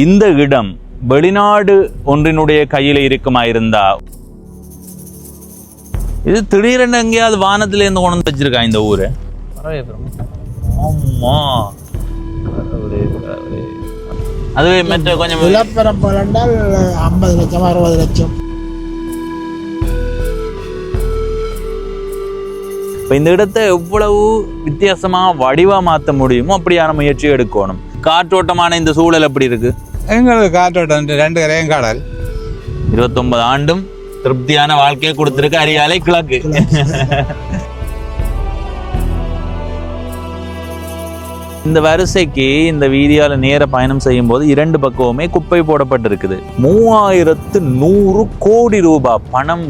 இந்த இடம் வெளிநாடு ஒன்றினுடைய கையில இருக்குமாயிருந்தா, இது திடீரென்று எங்கேயாவது வானத்துல இருந்து கொண்டு வச்சிருக்கா இந்த ஊரு. ஆமா, அதுவே மற்ற கொஞ்சம் நிலப்பரப்பு என்றால் 50 லட்சம் 60 லட்சம். இப்போ இந்த இடத்தை எவ்வளவு வித்தியாசமா வடிவா மாற்ற முடியுமோ அப்படியான முயற்சி எடுக்கணும். காற்றோட்டமான இந்த சூழல் எப்படி இருக்கு? எங்களுக்கு காற்றோட்டம் 2 கரையும் கடல். 29 ஆண்டும் திருப்தியான வாழ்க்கையை கொடுத்திருக்கு அரியாலை கிழக்கு. இந்த வரிசைக்கு இந்த வீதியால நேர பயணம் செய்யும் போது 2 பக்கமுமே குப்பை போடப்பட்டிருக்குது. 3100 கோடி ரூபாய் பணம்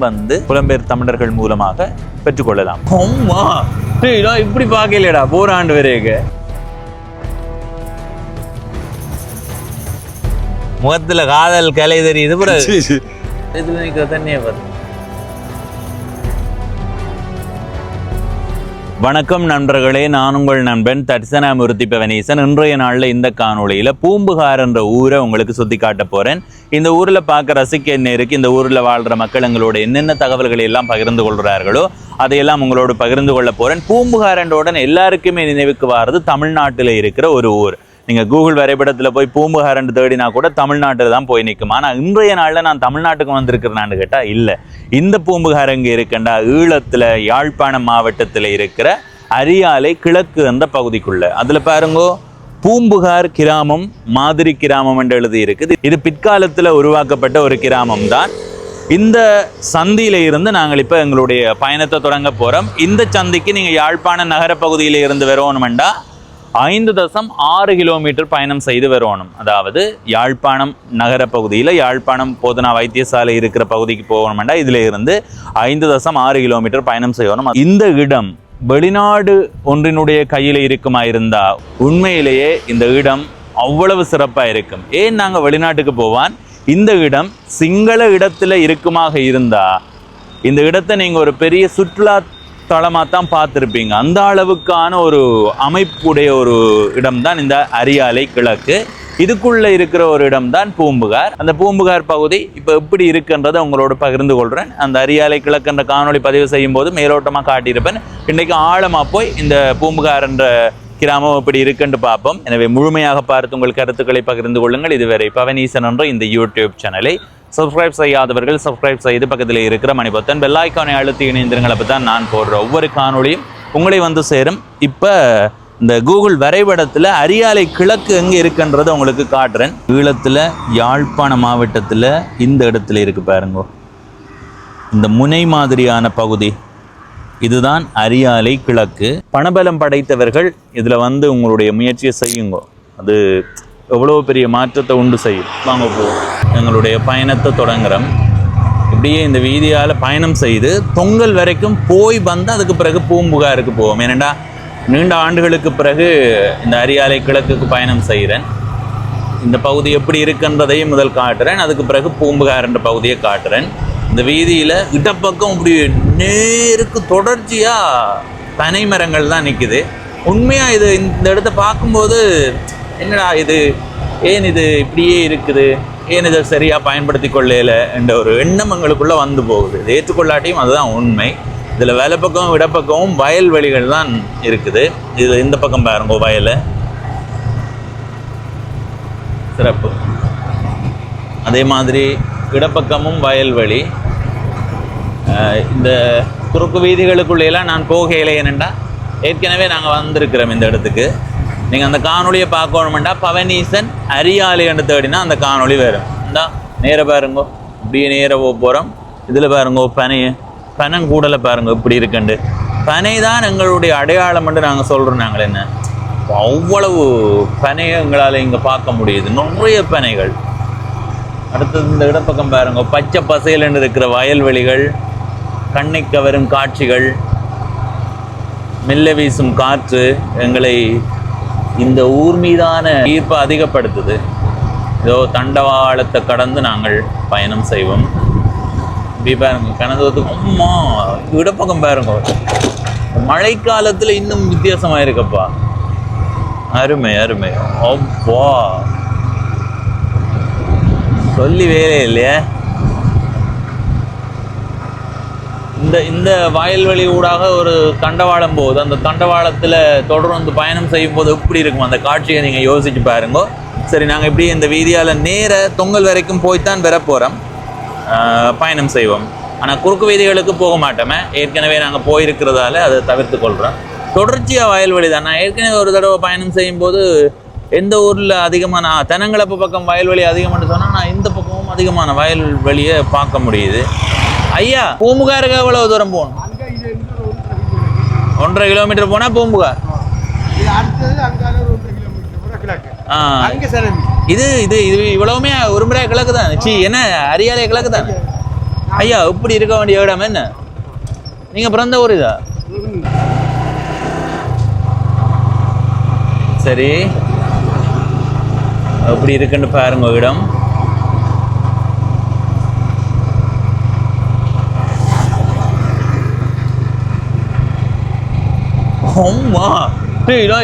புலம்பெயர் தமிழர்கள் மூலமாக பெற்றுக்கொள்ளலாம். இப்படி பார்க்கலடா போற ஆண்டு வரைக்கு முகத்துல காதல் கலை தெரியுது. இதுல நிக்கிற தண்ணியே பாரு. வணக்கம் நண்பர்களே, நான் உங்கள் நண்பன் தட்சணாமூர்த்தி பவனீசன். இன்றைய நாளில் இந்த காணொளியில் பூம்புகார் என்ற ஊரை உங்களுக்கு சுற்றி காட்ட போகிறேன். இந்த ஊரில் பார்க்க ரசிக்க என்ன இருக்குது, இந்த ஊரில் வாழ்கிற மக்கள் எங்களோட என்னென்ன தகவல்களை எல்லாம் பகிர்ந்து கொள்கிறார்களோ அதையெல்லாம் உங்களோடு பகிர்ந்து கொள்ள போகிறேன். பூம்புகார் என்ற உடனே எல்லாருக்குமே நினைவுக்கு வாரது தமிழ்நாட்டில் இருக்கிற ஒரு ஊர். நீங்கள் கூகுள் வரைபடத்தில் போய் பூம்புகார் என்று தேடினா கூட தமிழ்நாட்டில் தான் போய் நிற்கும். ஆனால் இன்றைய நாளில் நான் தமிழ்நாட்டுக்கு வந்திருக்கிறேனான்னு கேட்டால் இல்லை. இந்த பூம்புகார் எங்கே இருக்குண்டா ஈழத்தில் யாழ்ப்பாணம் மாவட்டத்தில் இருக்கிற அரியாலை கிழக்கு என்ற பகுதிக்குள்ள. அதில் பாருங்கோ, பூம்புகார் கிராமம் மாதிரி கிராமம் என்று எழுதி இருக்குது. இது பிற்காலத்தில் உருவாக்கப்பட்ட ஒரு கிராமம் தான். இந்த சந்தியில இருந்து நாங்கள் இப்போ எங்களுடைய பயணத்தை தொடங்க போகிறோம். இந்த சந்திக்கு நீங்கள் யாழ்ப்பாணம் நகர பகுதியில் இருந்து வரணுமெண்டா 5.6 கிலோமீட்டர் பயணம் செய்து வரணும். அதாவது யாழ்ப்பாணம் நகர பகுதியில் யாழ்ப்பாணம் போதனா வைத்தியசாலை இருக்கிற பகுதிக்கு போகணும்னா இதில் இருந்து 5.6 கிலோமீட்டர் பயணம் செய்யணும். இந்த இடம் வெளிநாடு ஒன்றினுடைய கையில் இருக்குமாயிருந்தா உண்மையிலேயே இந்த இடம் அவ்வளவு சிறப்பாக இருக்கும். ஏன் நாங்கள் வெளிநாட்டுக்கு போவான், இந்த இடம் சிங்கள இடத்துல இருக்குமாக இருந்தா இந்த இடத்தை நீங்கள் ஒரு பெரிய சுற்றுலா தளமாக தான் பார்த்துருப்பீங்க. அந்த அளவுக்கான ஒரு அமைப்புடைய ஒரு இடம்தான் இந்த அரியாலை கிழக்கு. இதுக்குள்ள இருக்கிற ஒரு இடம் தான் பூம்புகார். அந்த பூம்புகார் பகுதி இப்போ எப்படி இருக்குன்றதை உங்களோட பகிர்ந்து கொள்கிறேன். அந்த அரியாலை கிழக்கு என்ற காணொளி பதிவு செய்யும் போது மேலோட்டமாக காட்டியிருப்பேன். இன்றைக்கு ஆழமாக போய் இந்த பூம்புகார் என்ற கிராமம் எப்படி இருக்குன்னு பார்ப்போம். எனவே முழுமையாக பார்த்து உங்கள் கருத்துக்களை பகிர்ந்து கொள்ளுங்கள். இதுவரை பவனீசன் என்ற இந்த யூடியூப் சேனலை சப்ஸ்கிரைப் செய்யாதவர்கள் சப்ஸ்கிரைப் செய்து பக்கத்தில் இருக்கிற மணிபத்தன் பெல் ஐக்கானை அழுத்தி இணைந்திருங்கள். அப்போ தான் நான் போடுற ஒவ்வொரு காணொளியும் உங்களை வந்து சேரும். இப்போ இந்த கூகுள் வரைபடத்தில் அரியாலை கிழக்கு எங்கே இருக்குன்றதை உங்களுக்கு காட்டுறேன். ஈழத்தில் யாழ்ப்பாண மாவட்டத்தில் இந்த இடத்துல இருக்கு பாருங்க, இந்த முனை மாதிரியான பகுதி இதுதான் அரியாலை கிழக்கு. பணபலம் படைத்தவர்கள் இதில் உங்களுடைய முயற்சியை செய்யுங்க. அது எவ்வளோ பெரிய மாற்றத்தை உண்டு செய்யும். வாங்க போவோம், எங்களுடைய பயணத்தை தொடங்குறோம். இப்படியே இந்த வீதியால் பயணம் செய்து தொங்கல் வரைக்கும் போய் அதுக்கு பிறகு பூம்புகாருக்கு போவோம். ஏனெண்டா நீண்ட ஆண்டுகளுக்கு பிறகு இந்த அரியாலை கிழக்குக்கு பயணம் செய்கிறேன். இந்த பகுதி எப்படி இருக்குன்றதையும் முதல் காட்டுறேன், அதுக்கு பிறகு பூம்புகார் என்ற பகுதியை காட்டுறேன். இந்த வீதியில் இடப்பக்கம் இப்படி நேருக்கு தொடர்ச்சியாக பனை மரங்கள் தான் நிற்குது. உண்மையாக இது இந்த இடத்த பார்க்கும்போது என்னடா இது, ஏன் இது இப்படியே இருக்குது, ஏன் இதை சரியாக பயன்படுத்தி கொள்ளல என்ற ஒரு எண்ணம் எங்களுக்குள்ளே வந்து போகுது. இது ஏற்றுக்கொள்ளாட்டியும் அதுதான் உண்மை. இதில் வேலை பக்கமும் இடப்பக்கமும் வயல்வெளிகள் தான் இருக்குது. இதில் இந்த பக்கம் பாருங்க வயலை, சிறப்பு. அதே மாதிரி இடப்பக்கமும் வயல்வெளி. இந்த குறுக்கு வீதிகளுக்குள்ளேலாம் நான் போகையில என்னென்னா ஏற்கனவே நாங்கள் வந்திருக்கிறோம் இந்த இடத்துக்கு. நீங்கள் அந்த காணொலியை பார்க்கணுமெண்டா பவனீசன் அரியாலை என்று தேடினா அந்த காணொலி வரும். இந்தா நேர பாருங்கோ, இப்படியே நேர போகிறோம். இதில் பாருங்கோ பனங்கூடலை பாருங்க இப்படி இருக்குண்டு. பனை தான் எங்களுடைய அடையாளம் என்று நாங்கள் சொல்கிறோம். நாங்கள் என்ன அவ்வளவு பனையை எங்களால் இங்கே பார்க்க முடியுது, நிறைய பனைகள். அடுத்தது இந்த இடப்பக்கம் பாருங்க, பச்சை பசையில் இருக்கிற வயல்வெளிகள், கண்ணை கவரும் காட்சிகள், மெல்ல வீசும் காற்று எங்களை இந்த ஊர் மீதான ஈர்ப்பை அதிகப்படுத்துது. ஏதோ தண்டவாளத்தை கடந்து நாங்கள் பயணம் செய்வோம். இப்படி பாருங்க கனந்ததுக்கு அம்மா இடப்பக்கம் பாருங்க, மழைக்காலத்தில் இன்னும் வித்தியாசமாக இருக்கப்பா. அருமை அருமை. அப்பா சொல்லி வேலை இல்லையே. இந்த வயல்வெளி ஊடாக ஒரு தண்டவாளம் போகுது. அந்த தண்டவாளத்தில் தொடர்ந்து பயணம் செய்யும் போது எப்படி இருக்கும் அந்த காட்சியை நீங்கள் யோசிச்சு பாருங்க. சரி, நாங்கள் இப்படி இந்த வீதியால் நேர தொங்கல் வரைக்கும் போய்த்தான் வர போகிறோம், பயணம் செய்வோம். ஆனால் குறுக்கு வீதிகளுக்கு போக மாட்டோமே, ஏற்கனவே நாங்கள் போயிருக்கிறதால அதை தவிர்த்து கொள்கிறோம். தொடர்ச்சியாக வயல்வெளி தான். நான் ஏற்கனவே ஒரு தடவை பயணம் செய்யும்போது எந்த ஊரில் அதிகமான தென்னங்களப்பு பக்கம் வயல்வெளி அதிகம்னு சொன்னால் நான் இந்த பக்கமும் அதிகமான வயல்வெளியை பார்க்க முடியுது. ஐயா, பூம்புகாருக்கு எவ்வளவு தூரம் போகணும்? 1.5 கிலோமீட்டர் போனால் பூம்புகார். இது இது இது இவ்வளவுமே ஒரு முறை கிழக்கு தான். என்ன அரியாலை கிழக்கு தான். ஐயா, இப்படி இருக்க வேண்டிய இடம் என்ன? நீங்க பிறந்த ஊர் இதா? சரி, எப்படி இருக்குன்னு பாருங்க இடம். அம்மா,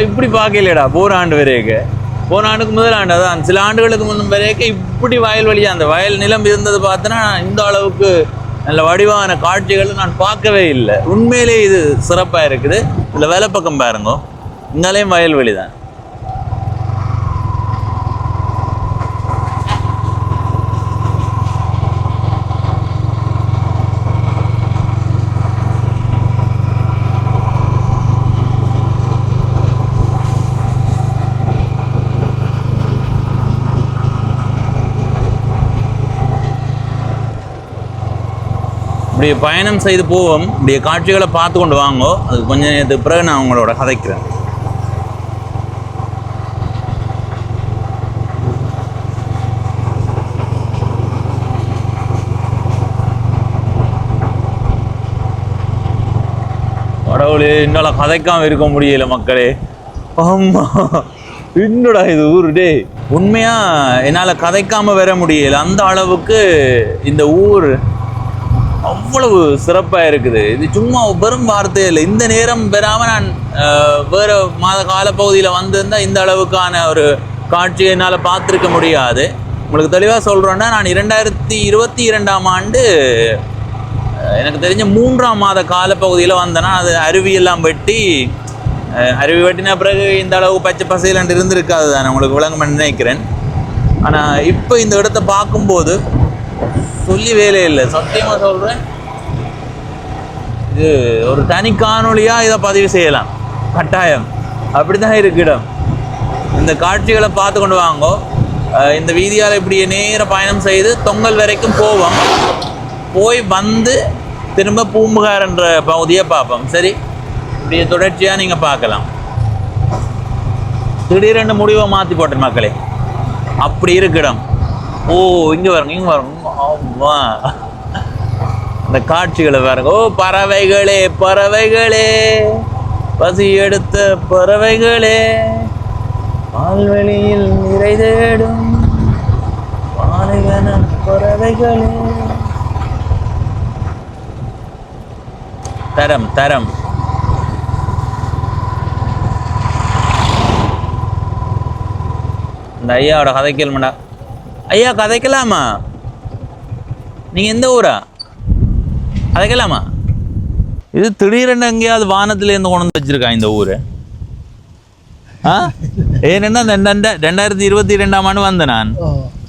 இப்படி பார்க்கலடா. போன ஆண்டு வரைக்கும், போன ஆண்டுக்கு முதல் ஆண்டு, அதான் சில ஆண்டுகளுக்கு முன்னும் வரைக்கும் இப்படி வயல்வெளி அந்த வயல் நிலம் இருந்தது பார்த்தோன்னா இந்த அளவுக்கு நல்ல வடிவான காட்சிகள் நான் பார்க்கவே இல்லை. உண்மையிலே இது சிறப்பாக இருக்குது. இதில் வேலை பக்கம் பாருங்க, இங்காலேயும் வயல்வெளி தான். இப்படி பயணம் செய்து போவோம். இப்படிய காட்சிகளை பார்த்து கொண்டு வாங்கோ. அது கொஞ்ச நேரத்துக்கு பிறகு நான் உங்களோட கதைக்கிறேன். கடவுளே, என்னால் கதைக்காம இருக்க முடியல மக்களே. ஆமா, என்னடா இது ஊர் டே. உண்மையா என்னால் கதைக்காம வர முடியல. அந்த அளவுக்கு இந்த ஊர் அவ்வளவு சிறப்பாக இருக்குது. இது சும்மா பெரும் வார்த்தையே இல்லை. இந்த நேரம் பெறாமல் நான் வேறு மாத காலப்பகுதியில் வந்திருந்தால் இந்த அளவுக்கான ஒரு காட்சியை என்னால் பார்த்துருக்க முடியாது. உங்களுக்கு தெளிவாக சொல்கிறேன்னா, நான் 2022ஆம் ஆண்டு எனக்கு தெரிஞ்ச 3ஆம் மாத காலப்பகுதியில் வந்தேன்னா, அது அருவியெல்லாம் வெட்டி, அருவி வெட்டின பிறகு இந்த அளவு பச்சை பசையிலண்டு இருந்திருக்காது தானே, உங்களுக்கு விளங்குமென்னு நினைக்கிறேன். ஆனால் இப்போ இந்த இடத்த பார்க்கும்போது சொல்லி வேலை இல்லை, சத்தியமாக சொல்கிறேன். இது ஒரு தனி காணொலியாக இதை பதிவு செய்யலாம், கட்டாயம். அப்படி தான் இருக்கு இடம். இந்த காட்சிகளை பார்த்து கொண்டு வாங்கோ. இந்த வீதியால் இப்படி நேர பயணம் செய்து தொங்கல் வரைக்கும் போவோம். போய் வந்து திரும்ப பூம்புகார் என்ற பகுதியை பார்ப்போம். சரி, இப்படி தொடர்ச்சியாக நீங்கள் பார்க்கலாம். திடீரென்று முடிவை மாற்றி போட்டேன் மக்களே. அப்படி இருக்கு இடம். ஓ, இங்கே பாருங்க, இங்கே பாருங்க. ஆமா, அந்த காட்சிகளை பாருங்க. ஓ, பறவைகளே பறவைகளே, பசி எடுத்த பறவைகளே, பால்வெளியில் நிறை தேடும் பாலைவன பறவைகளே. தரம் தரம். இந்த ஐயாவோட கதை கேள்மண்டா. ஐயா, கதைக்கலாமா? நீங்கள் எந்த ஊரா? கதைக்கலாமா? இது திடீரென்னு எங்கேயாவது வானத்துலேருந்து கொண்டு வந்து வச்சிருக்கா இந்த ஊர். ஏன்னா 2022ஆம் ஆண்டு வந்தேன் நான்.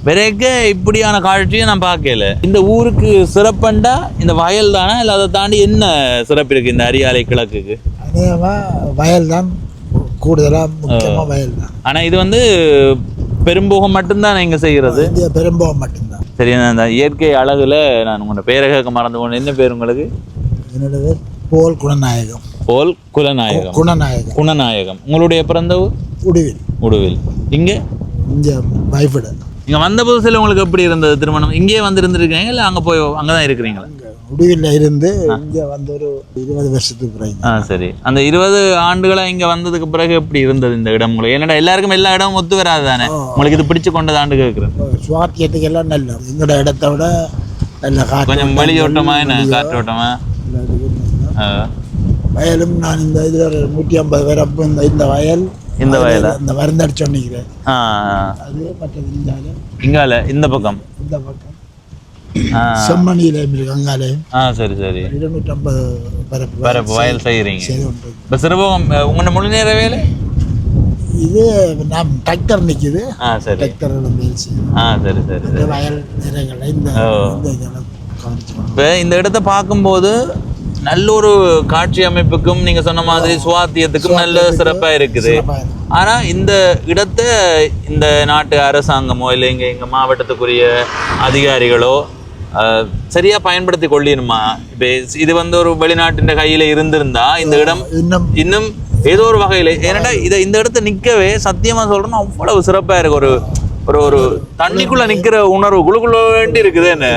விரைக்க இப்படியான காட்சியும் நான் பார்க்கல. இந்த ஊருக்கு சிறப்புண்டா இந்த வயல் தானே, இல்லை அதை தாண்டி என்ன சிறப்பு இருக்குது இந்த அரியாலை கிழக்குக்கு? வயல் தான் கூடுதலாக, முக்கியமாக வயல் தான். ஆனால் இது வந்து பெரும்போகம் மட்டும்தான் இங்கே செய்கிறது. பெரும்போகம் மட்டும்தான். சரி, அந்த இயற்கை அழகுல நான் உங்களோட பேரை கேட்க மறந்து போனேன். என்ன பேர் உங்களுக்கு? என்னோட பேர் போல் குணநாயகம். போல் குலநாயகம். குணநாயகம். குணநாயகம். உங்களுடைய பிறந்த ஊர்? உடுவில். உடுவில். இங்கே வைஃபடு. இங்கே வந்த புதுசில் உங்களுக்கு எப்படி இருந்தது திருமணம்? இங்கேயே வந்து இருந்துருக்கீங்க இல்லை அங்கே போய் அங்கே தான் இருக்கிறீங்களா? உடுவில் இருந்து இங்கே வந்து ஒரு 20 வருஷத்துக்கு பிறகு. சரி, அந்த 20 ஆண்டுகளாக இங்கே வந்ததுக்கு பிறகு எப்படி இருந்தது இந்த இடம் உங்களுக்கு? என்னடா எல்லாருக்கும் எல்லா இடமும் ஒத்து வராது தானே, உங்களுக்கு இது பிடிச்சு கொண்டது ஆண்டு கேட்குறேன். சுவாத்தியத்துக்கு எல்லாம் நல்ல எங்களோட இடத்த விட நல்ல காற்று, கொஞ்சம் வெளியோட்டமா என்ன காற்றோட்டமா. வயலும் நான் இந்த இதில் 150 வரப்பு இந்த வயல் இந்த வயலா? இந்த மருந்தடிச்சு நிற்கிறேன். ஆ, அது மற்றது இந்தால இங்கால இந்த பக்கம். இந்த பக்கம் செம்மணியிலையும் இருக்கு, அங்காலையும். சரி சரி. 250 பரப்பு வயல் செய்கிறீங்க. செய்து கொண்டு இப்போ சிறுபகம் உங்களோட முழு நேர வேலை? இது நாம் டிராக்டர் நிற்கிது. சரி. டிராக்டர் சரி சரி சரி. வயல் நிறங்களை இந்த இதெல்லாம் கவனிச்சு. இப்போ இந்த இடத்த பார்க்கும்போது நல்ல ஒரு காட்சி அமைப்புக்கும் நீங்க சொன்ன மாதிரி சுவாத்தியத்துக்கும் நல்ல சிறப்பா இருக்குது. ஆனா இந்த இடத்தை இந்த நாட்டு அரசாங்கமோ இல்லை எங்க மாவட்டத்துக்குரிய அதிகாரிகளோ சரியா பயன்படுத்தி கொள்ளணுமா? இப்போ இது ஒரு வெளிநாட்டின் கையில இருந்திருந்தா இந்த இடம் இன்னும் ஏதோ ஒரு வகையில, ஏன்னா இந்த இடத்த நிக்கவே சத்தியமா சொல்றேன்னா அவ்வளவு சிறப்பா இருக்கு. ஒரு ஒரு ஒரு தண்ணிக்குள்ள நிக்கிற உணர்வு குழுக்குள்ள வேண்டி இருக்குது. என்ன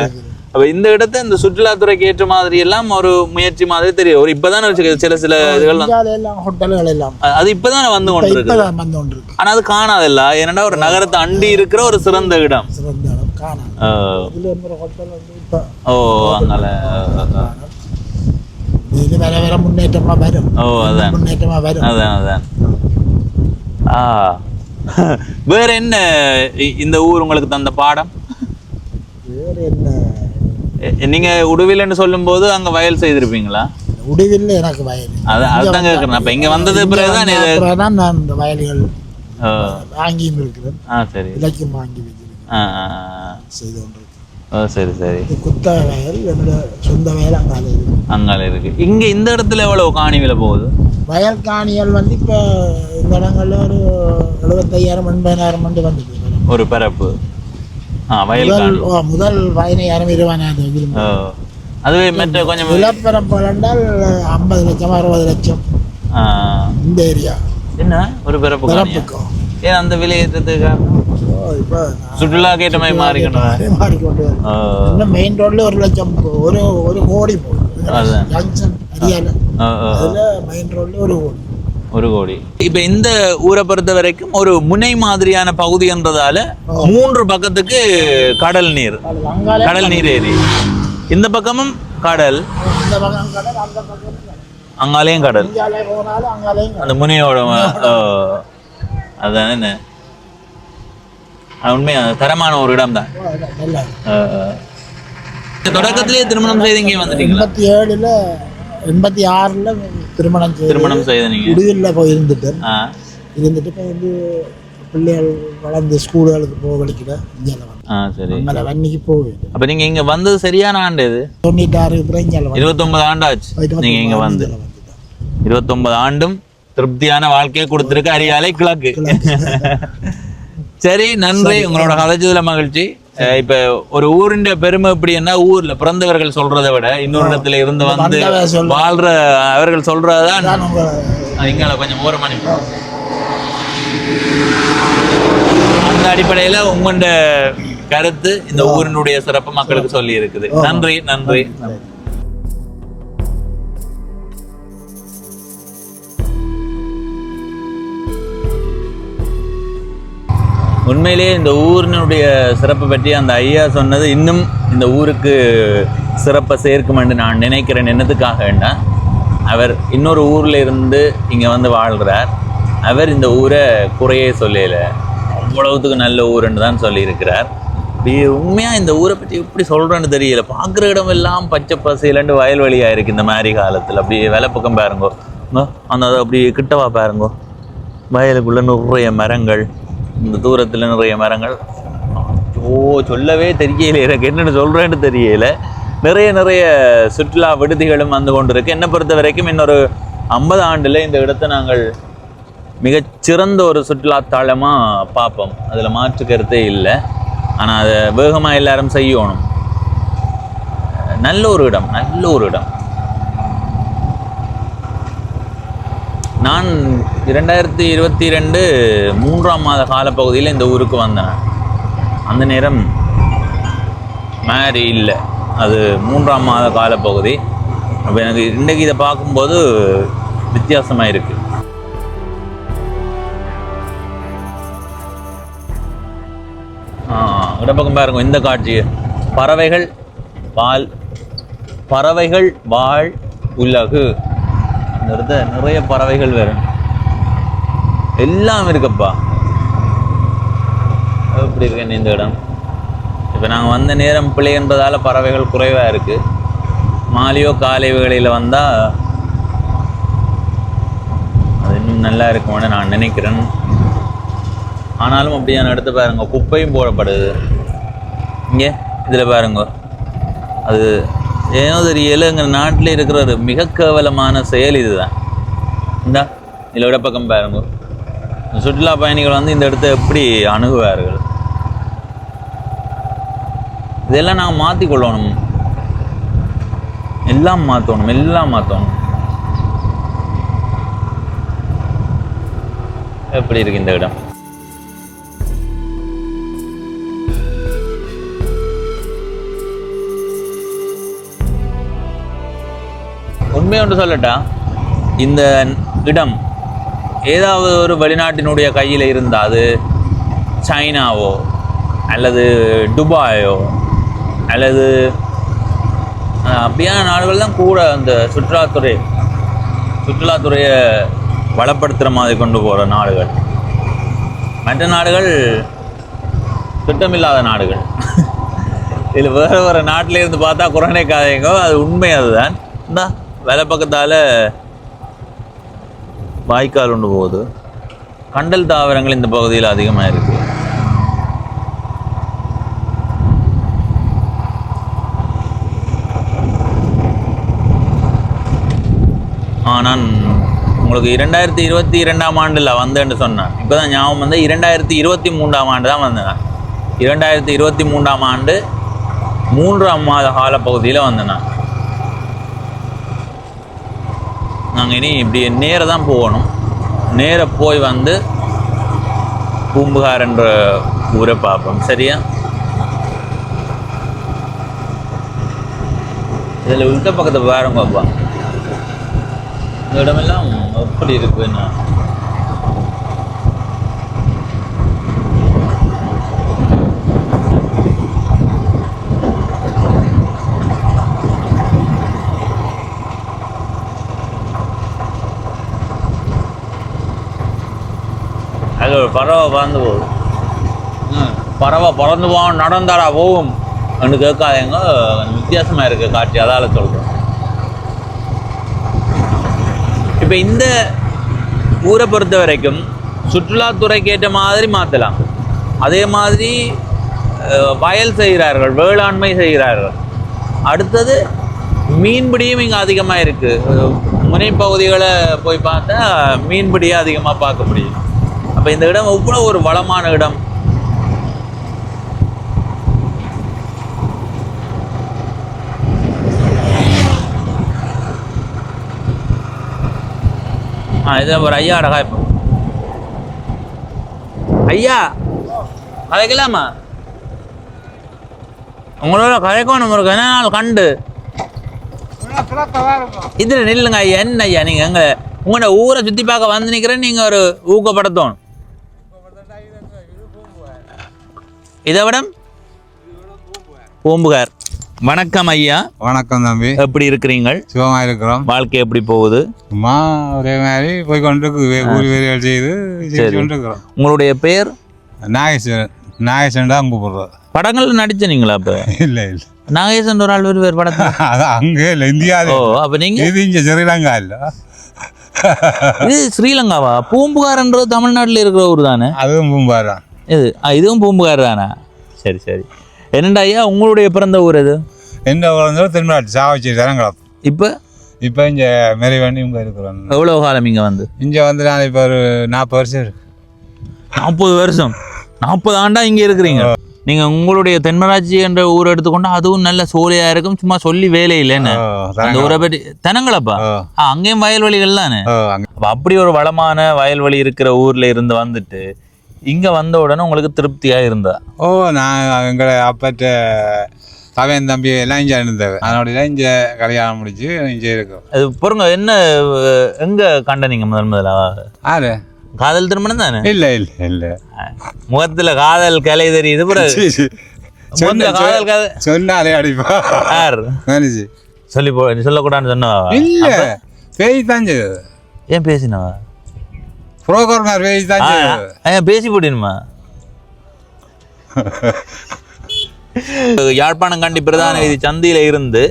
அப்ப இந்த இடத்த இந்த சுற்றுலாத்துறைக்கு ஏற்ற மாதிரி எல்லாம் ஒரு முயற்சி மாதிரி தெரியும். ஒரு இப்பதானே வச்சுக்க சில இதுகள் ஹோட்டல்கள் எல்லாம் அது இப்பதானே வந்து கொண்டிருக்கு. ஆனா அது காணாதில்ல. ஏன்னா ஒரு நகரத்தை அண்டி இருக்கிற ஒரு சிறந்த இடம். முன்னேற்றமா வரும். முன்னேற்றமா வரும். அதான். வேற என்ன இந்த ஊர் உங்களுக்கு தந்த பாடம்? வேற என்ன, நீங்க உடுவில்னு சொல்லும் போது அங்க வயல் செய்திருப்பீங்களா? உடுவில் எனக்கு வயல். அதுதான் கேட்கறேன். அப்ப இங்க வந்தது பிறகுதான் நான் இந்த வயல்கள் வாங்கியும் இருக்கிறேன். சரி. இலக்கியம் வாங்கி வைக்கிறேன், செய்து கொண்டிருக்கேன். சரி சரி. குத்த வயல் என்னோட சொந்த வயல் அங்கால இருக்கு. இங்க இந்த இடத்துல எவ்வளவு காணி விலை போகுது? வயல் காணிகள் இப்போ இந்த இடங்கள்ல ஒரு 75,000 80,000 வந்து ஒரு பரப்பு. முதல் 15,000 20,000. அதுவே மற்ற கொஞ்சம் நிலப்பரப்பு என்றால் 50 லட்சம் 60 லட்சம் இந்த ஏரியா. என்ன ஒரு பரப்புக்கும் ஏன் அந்த விலையேற்றத்துக்கு இப்போ சுற்றுலா கேட்ட மாதிரி மாறிக்கொண்டு இன்னும் மெயின் ரோட்ல 1 லட்சம் ஒரு கோடி போகுது. ஜங்ஷன் ஏரியால மெயின் ரோட்ல 1 கோடி. இப்ப இந்த ஊரை பொறுத்த வரைக்கும் ஒரு முனை மாதிரியான பகுதி என்றதால 3 பக்கத்துக்கு கடல் நீர் ஏறி, இந்த பக்கமும் கடல், அங்காலையும் கடல், அந்த முனையோட. அதான் என்ன உண்மையா தரமான ஒரு இடம் தான். தொடக்கத்திலேயே திருமணம் செய்து இங்கே வந்துட்டீங்க? 87ல திருமணம் செய்து நீங்க உடுவில்ல போய் இருந்துட்டு இப்போ வந்து பிள்ளைகள் வளர்ந்து ஸ்கூலுக்கு போகலிக்கிற சரி வன்னிக்கு போகுது. அப்ப நீங்க இங்க வந்தது சரியான ஆண்டு இது? 96 29 ஆண்டாச்சு நீங்க இங்க வந்து. 29 ஆண்டும் திருப்தியான வாழ்க்கையை கொடுத்திருக்க அரியாலை கிழக்கு. சரி, நன்றி. உங்களோட கதைச்சதுல மகிழ்ச்சி. இப்ப ஒரு ஊரின் பெருமை எப்படின்னா ஊர்ல பிறந்தவர்கள் சொல்றதை விட இன்னொரு இடத்துல இருந்து வந்து வாழ்ற அவர்கள் சொல்றதுதான். இங்கால கொஞ்சம் ஓரமா அந்த அடிப்படையில உங்களோட கருத்து இந்த ஊரினுடைய சிறப்பு மக்களுக்கு சொல்லி இருக்குது. நன்றி நன்றி. உண்மையிலேயே இந்த ஊரினுடைய சிறப்பை பற்றி அந்த ஐயா சொன்னது இன்னும் இந்த ஊருக்கு சிறப்பை சேர்க்குமென்று நான் நினைக்கிறேன். என்னதுக்காகன்னா அவர் இன்னொரு ஊரில் இருந்து இங்கே வந்து வாழ்கிறார். அவர் இந்த ஊரை குறையே சொல்லலை, அவ்வளவுத்துக்கு நல்ல ஊருன்னு தான் சொல்லியிருக்கிறார். இப்படி உண்மையாக இந்த ஊரை பற்றி எப்படி சொல்கிறேன்னு தெரியல. பார்க்குற இடம் எல்லாம் பச்சை பசையிலண்டு வயல்வெளியாக இருக்குது. இந்த மாதிரி காலத்தில் அப்படி வேலை பக்கம் பாருங்கோ, அந்த அப்படி கிட்டவா பாருங்கோ, வயலுக்குள்ளே நிறைய மரங்கள், இந்த தூரத்தில் நிறைய மரங்கள். சொல்லவே தெரியல, எனக்கு என்னென்னு சொல்கிறேன்னு தெரியல. நிறைய சுற்றுலா விடுதிகளும் வந்து கொண்டு இருக்கு. என்னை பொறுத்த வரைக்கும் இன்னொரு 50 ஆண்டில் இந்த இடத்தை நாங்கள் மிகச்சிறந்த ஒரு சுற்றுலா தளமாக பார்ப்போம். அதில் மாற்று கருத்தே இல்லை. ஆனால் அதை வேகமாக எல்லாரும் செய்யணும். நல்ல ஒரு இடம். நான் 2022 3ஆம் மாத காலப்பகுதியில் இந்த ஊருக்கு வந்தேன். அந்த நேரம் மாதிரி இல்லை, அது 3ஆம் மாத காலப்பகுதி. அப்போ எனக்கு இன்றைக்கு இதை பார்க்கும்போது வித்தியாசமாக இருக்குது. இடப்பக்கம் பாருங்க இந்த காட்சி. பறவைகள் வாழ் உலகு. இந்த இடத்துல நிறைய பறவைகள் வரும். எல்லாம் இருக்குப்பா. எப்படி இருக்கு இந்த இடம்? இப்போ நாங்கள் வந்த நேரம் பிள்ளைன்றதால பறவைகள் குறைவாக இருக்குது. மாலையோ காலை வேளையில் வந்தால் அது இன்னும் நல்லா இருக்கும்னு நான் நினைக்கிறேன். ஆனாலும் அப்படியான எடுத்து பாருங்க, குப்பையும் போடப்படுது இங்கே. இதில் பாருங்க, அது ஏனோ தெரியல, எங்கள் நாட்டில் இருக்கிற ஒரு மிக கேவலமான செயல் இதுதான். இந்தா இதில் விட பக்கம் பாருங்க, சுற்றுலா பயணிகள் வந்து இந்த இடத்த எப்படி அணுகுவார்கள்? இதெல்லாம் நாங்கள் மாற்றிக்கொள்ளணும், எல்லாம் மாற்றணும். எப்படி இருக்கு இந்த இடம்? உண்மை ஒன்று சொல்லட்டா, இந்த இடம் ஏதாவது ஒரு வெளிநாட்டினுடைய கையில் இருந்தால், அது சைனாவோ அல்லது துபாயோ அல்லது அப்படியான நாடுகள் தான் கூட அந்த சுற்றுலாத்துறையை வளப்படுத்துகிற மாதிரி கொண்டு போகிற நாடுகள். மற்ற நாடுகள் திட்டமில்லாத நாடுகள். இதில் வேறு நாட்டில் இருந்து பார்த்தா குறைநினைக்காதீங்க, அது உண்மை. அதுதான் இந்தா வேலை பக்கத்தால் வாய்க்கால் கொண்டு போகுது. கண்டல் தாவரங்கள் இந்த பகுதியில் அதிகமாக இருக்குது. நான் உங்களுக்கு 2022ஆம் ஆண்டில் வந்தேன்னு சொன்னேன். இப்போ தான் ஞாபகம் வந்து 2023ஆம் ஆண்டு தான் வந்தேன். 2023ஆம் ஆண்டு 3ஆம் மாத காலப்பகுதியில் வந்தேன். நாங்கள் இனி இப்படி நேராக தான் போகணும். நேராக போய் வந்து பூம்புகார் என்ற ஊரை பார்ப்போம். சரியா? இதில் உள்ட்ட பக்கத்தை பாருங்க பாப்பா, இந்த இடமெல்லாம் எப்படி இருக்குன்னா, அது ஒரு பறவை பறந்து போகுது. பறவை பறந்து போகும், நடந்தாரா போகும் என்று கேட்காதேங்க, வித்தியாசமாக இருக்குது காட்சி, அதால் சொல்கிறேன். இப்போ இந்த ஊரை பொறுத்த வரைக்கும் சுற்றுலாத்துறைக்கு ஏற்ற மாதிரி மாற்றலாம். அதே மாதிரி வயல் செய்கிறார்கள், வேளாண்மை செய்கிறார்கள். அடுத்தது மீன்பிடியும் இங்கே அதிகமாக இருக்குது. முனைப்பகுதிகளை போய் பார்த்தா மீன்பிடியை அதிகமாக பார்க்க முடியும். அப்போ இந்த இடம் எவ்வளோ ஒரு வளமான இடம். இதில் ஒரு ஐயா அழகா இப்போ ஐயா கதைக்கலாமா? உங்களோட கதைக்கணும் ஒரு என்ன நாள் கண்டு இதில் நில்லுங்க ஐயா. என்ன ஐயா நீங்கள் எங்கே உங்களோட ஊரை சுற்றி பார்க்க வந்து நிற்கிறேன், நீங்கள் ஒரு ஊக்கப்படுத்தணும். இதை விட பூம்புகார். வணக்கம் ஐயா. வணக்கம் தம்பி, எப்படி இருக்கிறீங்க? சுகமாக இருக்கிறோம். வாழ்க்கை எப்படி போகுது? சும்மா ஒரே மாதிரி போய் கொண்டிருக்கு, கூலி வேலைகள் செய்து கொண்டிருக்கிறோம். உங்களுடைய பேர்? நாகேசன் தான் கூப்பிடுறோம். படங்கள் நடிச்சீங்களா? அப்ப இல்லை இல்லை, நாகேசன் ஒரு ஆள் பேர் படத்தில். அதான் அங்கே இல்லை, இந்தியாவில். ஓ, அப்போ நீங்கள் இது இங்கே ஸ்ரீலங்கா இல்லை, இது ஸ்ரீலங்காவா? பூம்புகார்ன்றது தமிழ்நாட்டில் இருக்கிற ஊர் தானே? அதுவும் பூம்புகார் தான். இதுவும் பூம்புகார் தானே? சரி சரி. என்னண்டா ஐயா உங்களுடைய பிறந்த ஊர் எது? எந்த ஊர்? தென்மராட்சி சாவச்சி தரங்களம். இப்போ இங்கே மெரி வண்டி இங்கே இருக்கிறோம். எவ்வளோ காலம் இங்கே வந்து? இங்கே வந்து நான் இப்போ ஒரு 40 வருஷம் இருக்கு. 40 வருஷம்? 40 ஆண்டா இங்கே இருக்கிறீங்க நீங்கள்? உங்களுடைய தென்மராட்சி என்ற ஊரை எடுத்துக்கொண்டா அதுவும் நல்ல சோலையாக இருக்கும், சும்மா சொல்லி வேலை இல்லைன்னு அந்த ஊரை பற்றி. தெனங்களப்பா அங்கேயும் வயல்வெளிகள் தானே? அப்படி ஒரு வளமான வயல்வெளி இருக்கிற ஊரில் இருந்து வந்துட்டு இங்கே வந்த உடனே உங்களுக்கு திருப்தியாக இருந்தா? ஓ, நான் எங்களை அப்பட்ட தவையன் தம்பி எல்லாம் இங்கே இருந்தேன். அதனோட இங்கே கல்யாணம் முடிச்சு இங்கே இருக்கோம். அது பொறுங்க, என்ன எங்கே கண்ட நீங்கள் முதலாக? ஆறு காதல் திருமணம் தானே? இல்லை இல்லை இல்லை, முகத்தில் காதல் கலை தெரியுது. காதல் கதை சொன்னாலே அடிப்பா யார் சொல்லி சொல்லக்கூடாதுன்னு சொன்னவா? இல்லை, பேய் தான் செய்யுது. ஏன் பேசினவா? புரோக்கர் பேசி தான் செய்யுது. பேசி போட்டினுமா யாழ்ப்பாணம் கண்டி பிரதான வீதி சந்தியில இருந்து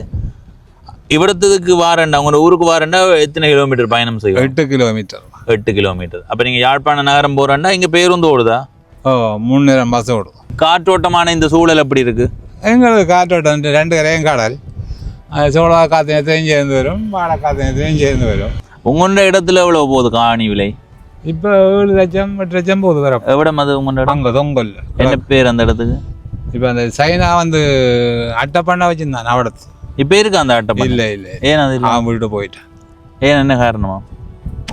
இவ்விடத்துக்கு வாரண்டா உங்களோட ஊருக்கு வாரண்டா எத்தனை கிலோமீட்டர் பயணம் செய்யும்? 8 கிலோமீட்டர். 8 கிலோமீட்டர். அப்ப நீங்க யாழ்ப்பாண நகரம் போறண்டா இங்க பேருந்து ஓடுதா? 3 நேரம் பஸ் ஓடும். காற்றோட்டமான இந்த சூழல் எப்படி இருக்கு? எங்களுக்கு காற்றோட்டம் 2 கரையும் கடல். சோழா காற்று நேரத்தையும் சேர்ந்து வரும், வாழை காற்று நேரத்தையும் சேர்ந்து வரும். உங்களோட இடத்துல எவ்வளவு போகுது காணி விலை? இப்போ 7 லட்சம் 8 லட்சம் போகுது வர. எவ்வளோ அது உங்களோட இடம்? அங்கே தொங்கல். என்ன பேர் அந்த இடத்துக்கு? இப்போ அந்த சைனா அட்டை பண்ண வச்சிருந்தான் அவடத்து. இப்போ இருக்கா அந்த அட்டை? இல்லை இல்லை. ஏன் அது அவன் விட்டு போயிட்டான். ஏன் என்ன காரணமா?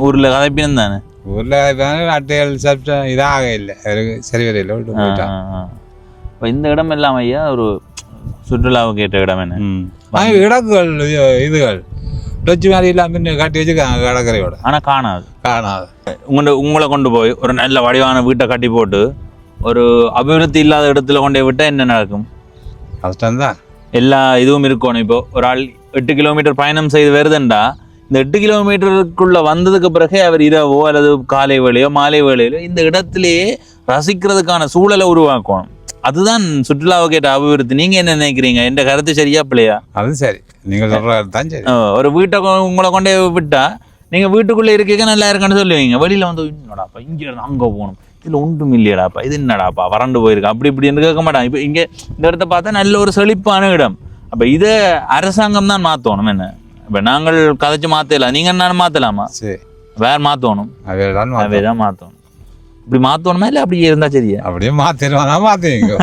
ஊரில் கதைப்பினம் தானே? ஊரில் அட்டைகள் சாப்பிட்டா இதாக இல்லை, சரி வரையில் விட்டு போயிட்டான். இப்போ இந்த இடம் எல்லாம் ஐயா ஒரு சுற்றுலாவுக்கு ஏற்ற இடம் என்ன? இடக்குகள் இதுகள் டொச்சு மாதிரி இல்லாமல் கட்டி வச்சுருக்காங்க கடற்கரையோட. ஆனால் காணாது. உங்களை கொண்டு போய் ஒரு நல்ல வடிவான வீட்டை கட்டி போட்டு ஒரு அபிவிருத்தி இல்லாத இடத்துல கொண்டே விட்டால் என்ன நடக்கும்? கஷ்டம்தான். எல்லா இதுவும் இருக்கணும். இப்போ ஒரு ஆள் 8 கிலோமீட்டர் பயணம் செய்து வருதுண்டா, இந்த 8 கிலோமீட்டருக்குள்ள வந்ததுக்கு பிறகு அவர் இரவோ அல்லது காலை வேளையோ மாலை வேளையிலோ இந்த இடத்திலேயே ரசிக்கிறதுக்கான சூழலை உருவாக்கணும். அதுதான் சுற்றுலாவுக்கு ஏற்ற அபிவிருத்தி. நீங்க என்ன நினைக்கிறீங்க? என்ற கருத்து சரியா பிள்ளையா? அது சரி, நீங்க சொல்றதுதான் சரி. ஒரு வீட்டை உங்களை கொண்டே விட்டா நீங்க வீட்டுக்குள்ள இருக்க நல்லா இருக்குன்னு சொல்லுவீங்க. வெளியில வந்து என்னடாப்பா இங்க இருந்து அங்க போகணும், இதுல ஒன்றும் இல்லையடாப்பா, இது என்னடாப்பா வறண்டு போயிருக்கு அப்படி இப்படின்னு கேட்க மாட்டான். இப்ப இங்க இந்த இடத்த பார்த்தா நல்ல ஒரு செழிப்பான இடம். அப்ப இதை அரசாங்கம் தான் மாத்தணும். என்ன இப்ப நாங்கள் கதைச்சு மாத்தல, நீங்க என்ன மாத்தலாமா? சரி, வேற மாத்தணும். அவைதான் மாத்தணும். இப்படி மாத்தணுமா இல்ல அப்படியே இருந்தா சரியா? அப்படியே மாத்திடுவானா மாத்தீங்க.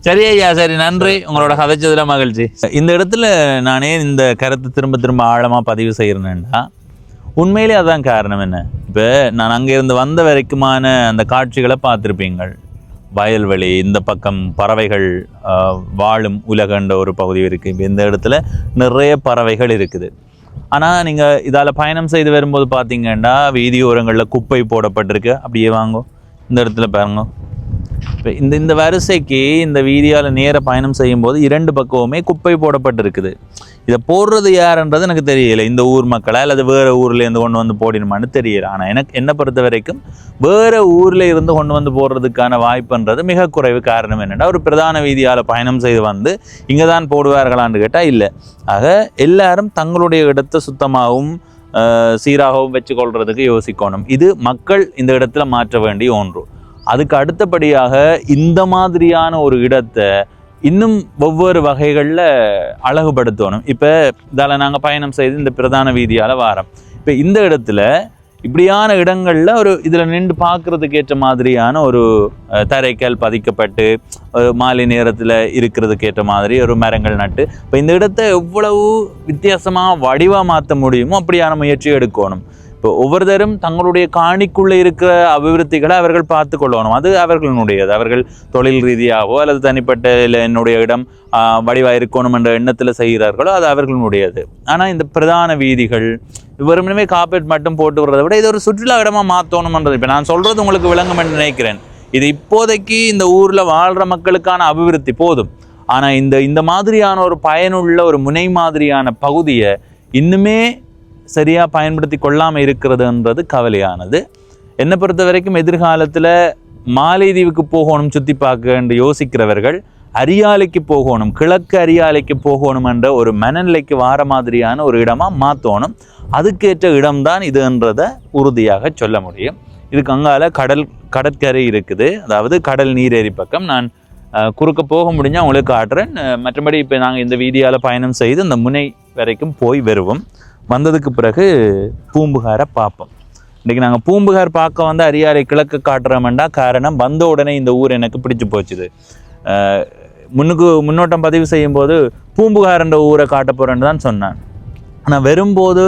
சரி ஐயா, சரி, நன்றி. உங்களோட கதைச்சதுல மகிழ்ச்சி. இந்த இடத்துல நானே இந்த கருத்தை திரும்ப திரும்ப ஆழமா பதிவு செய்யறேன்னா உண்மையிலே அதான் காரணம். என்ன இப்போ நான் அங்கே இருந்து வந்த வரைக்குமான அந்த காட்சிகளை பார்த்துருப்பீங்கள். வயல்வெளி, இந்த பக்கம் பறவைகள் வாழும் உலகன்ற ஒரு பகுதி இருக்குது. இப்போ இந்த இடத்துல நிறைய பறவைகள் இருக்குது. ஆனால் நீங்கள் இதால் பயணம் செய்து வரும்போது பார்த்தீங்கன்னா வீதியோரங்களில் குப்பை போடப்பட்டிருக்கு. அப்படியே வாங்கோ, இந்த இடத்துல பாருங்க. இப்போ இந்த வரிசைக்கு இந்த வீதியால் நேர பயணம் செய்யும்போது 2 பக்கமுமே குப்பை போடப்பட்டிருக்குது. இதை போடுறது யாருன்றது எனக்கு தெரியலை. இந்த ஊர் மக்களா அல்லது வேறு ஊர்லேருந்து கொண்டு வந்து போடணுமான்னு தெரியல. ஆனால் என்னை பொறுத்த வரைக்கும் வேறு ஊரில் இருந்து கொண்டு வந்து போடுறதுக்கான வாய்ப்புன்றது மிக குறைவு. காரணம் என்னென்னா ஒரு பிரதான வீதியால் பயணம் செய்து வந்து இங்கே தான் போடுவார்களான்னு கேட்டால் இல்லை. ஆக எல்லாரும் தங்களுடைய இடத்தை சுத்தமாகவும் சீராகவும் வச்சுக்கொள்றதுக்கு யோசிக்கணும். இது மக்கள் இந்த இடத்துல மாற்ற வேண்டிய ஒன்று. அதுக்கு அடுத்தபடியாக இந்த மாதிரியான ஒரு இடத்தை இன்னும் ஒவ்வொரு வகைகளில் அழகுபடுத்தணும். இப்போ இதால் நாங்கள் பயணம் செய்து இந்த பிரதான வீதியால் வாரோம். இப்போ இந்த இடத்துல இப்படியான இடங்களில் ஒரு இதில் நின்று பார்க்குறதுக்கு ஏற்ற மாதிரியான ஒரு தரைக்கல் பதிக்கப்பட்டு மாலை நேரத்தில் இருக்கிறதுக்கு ஏற்ற மாதிரி ஒரு மரங்கள் நட்டு இப்போ இந்த இடத்தை எவ்வளவு வித்தியாசமாக வடிவாக மாற்ற முடியுமோ அப்படியான முயற்சியை எடுக்கணும். இப்போ ஒவ்வொருத்தரும் தங்களுடைய காணிக்குள்ளே இருக்கிற அபிவிருத்திகளை அவர்கள் பார்த்து கொள்ளணும். அது அவர்களுடையது. அவர்கள் தொழில் ரீதியாகவோ அல்லது தனிப்பட்ட என்னுடைய இடம் வடிவாக இருக்கணும் என்ற எண்ணத்தில் செய்கிறார்களோ அது அவர்களுடையது. ஆனால் இந்த பிரதான வீதிகள் வெறுமனே காப்பீட் மட்டும் போட்டு விடுறதை விட இது ஒரு சுற்றுலா இடமாக மாற்றணும்ன்றது இப்போ நான் சொல்கிறது உங்களுக்கு விளங்கும் என்று நினைக்கிறேன். இது இப்போதைக்கு இந்த ஊரில் வாழ்கிற மக்களுக்கான அபிவிருத்தி போதும். ஆனால் இந்த மாதிரியான ஒரு பயனுள்ள ஒரு முனை மாதிரியான பகுதியை இன்னுமே சரியாக பயன்படுத்தி கொள்ளாமல் இருக்கிறதுன்றது கவலையானது. என்னை பொறுத்த வரைக்கும் எதிர்காலத்தில் மாலைதீவுக்கு போகணும் சுற்றி பார்க்க என்று யோசிக்கிறவர்கள் அரியாலைக்கு போகணும், கிழக்கு அரியாலைக்கு போகணும் என்ற ஒரு மனநிலைக்கு வார மாதிரியான ஒரு இடமாக மாற்றணும். அதுக்கேற்ற இடம்தான் இதுன்றதை உறுதியாக சொல்ல முடியும். இதுக்கு அங்கால கடற்கரை இருக்குது, அதாவது கடல் நீரேரி பக்கம். நான் குறுக்க போக முடிஞ்சால் உங்களுக்கு காட்டுறேன். மற்றபடி இப்போ நாங்கள் இந்த வீதியால் பயணம் செய்து இந்த முனை வரைக்கும் போய் வருவோம். வந்ததுக்கு பிறகு பூம்புகாரை பார்ப்போம். இன்றைக்கி நாங்கள் பூம்புகார் பார்க்க வந்து அரியாலை கிழக்கு காட்டுறோம்டா காரணம் வந்த உடனே இந்த ஊர் எனக்கு பிடிச்சி போச்சுது. முன்னோட்டம் பதிவு செய்யும்போது பூம்புகார் என்ற ஊரை காட்ட போகிறேன்னு தான் சொன்னான். ஆனால் வரும்போது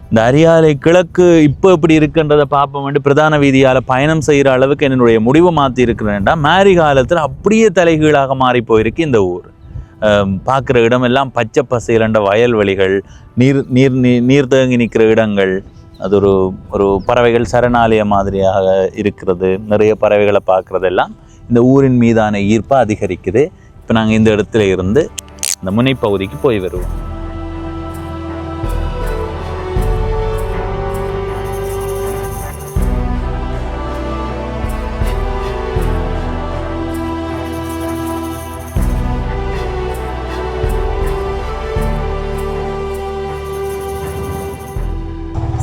இந்த அரியாலை கிழக்கு இப்போ எப்படி இருக்குன்றதை பார்ப்போம். பிரதான வீதியால் பயணம் செய்கிற அளவுக்கு என்னுடைய முடிவை மாற்றி இருக்கிறேன்டா மாரி காலத்தில் அப்படியே தலைகீழாக மாறி போயிருக்கு இந்த ஊர். பார்க்குற இடமெல்லாம் பச்சை பசையிலண்ட வயல்வெளிகள், நீர் தேங்கி நிற்கிற இடங்கள். அது ஒரு பறவைகள் சரணாலய மாதிரியாக இருக்கிறது. நிறைய பறவைகளை பார்க்குறதெல்லாம் இந்த ஊரின் மீதான ஈர்ப்பை அதிகரிக்குது. இப்போ நாங்கள் இந்த இடத்துல இருந்து இந்த முனைப்பகுதிக்கு போய் வருவோம்.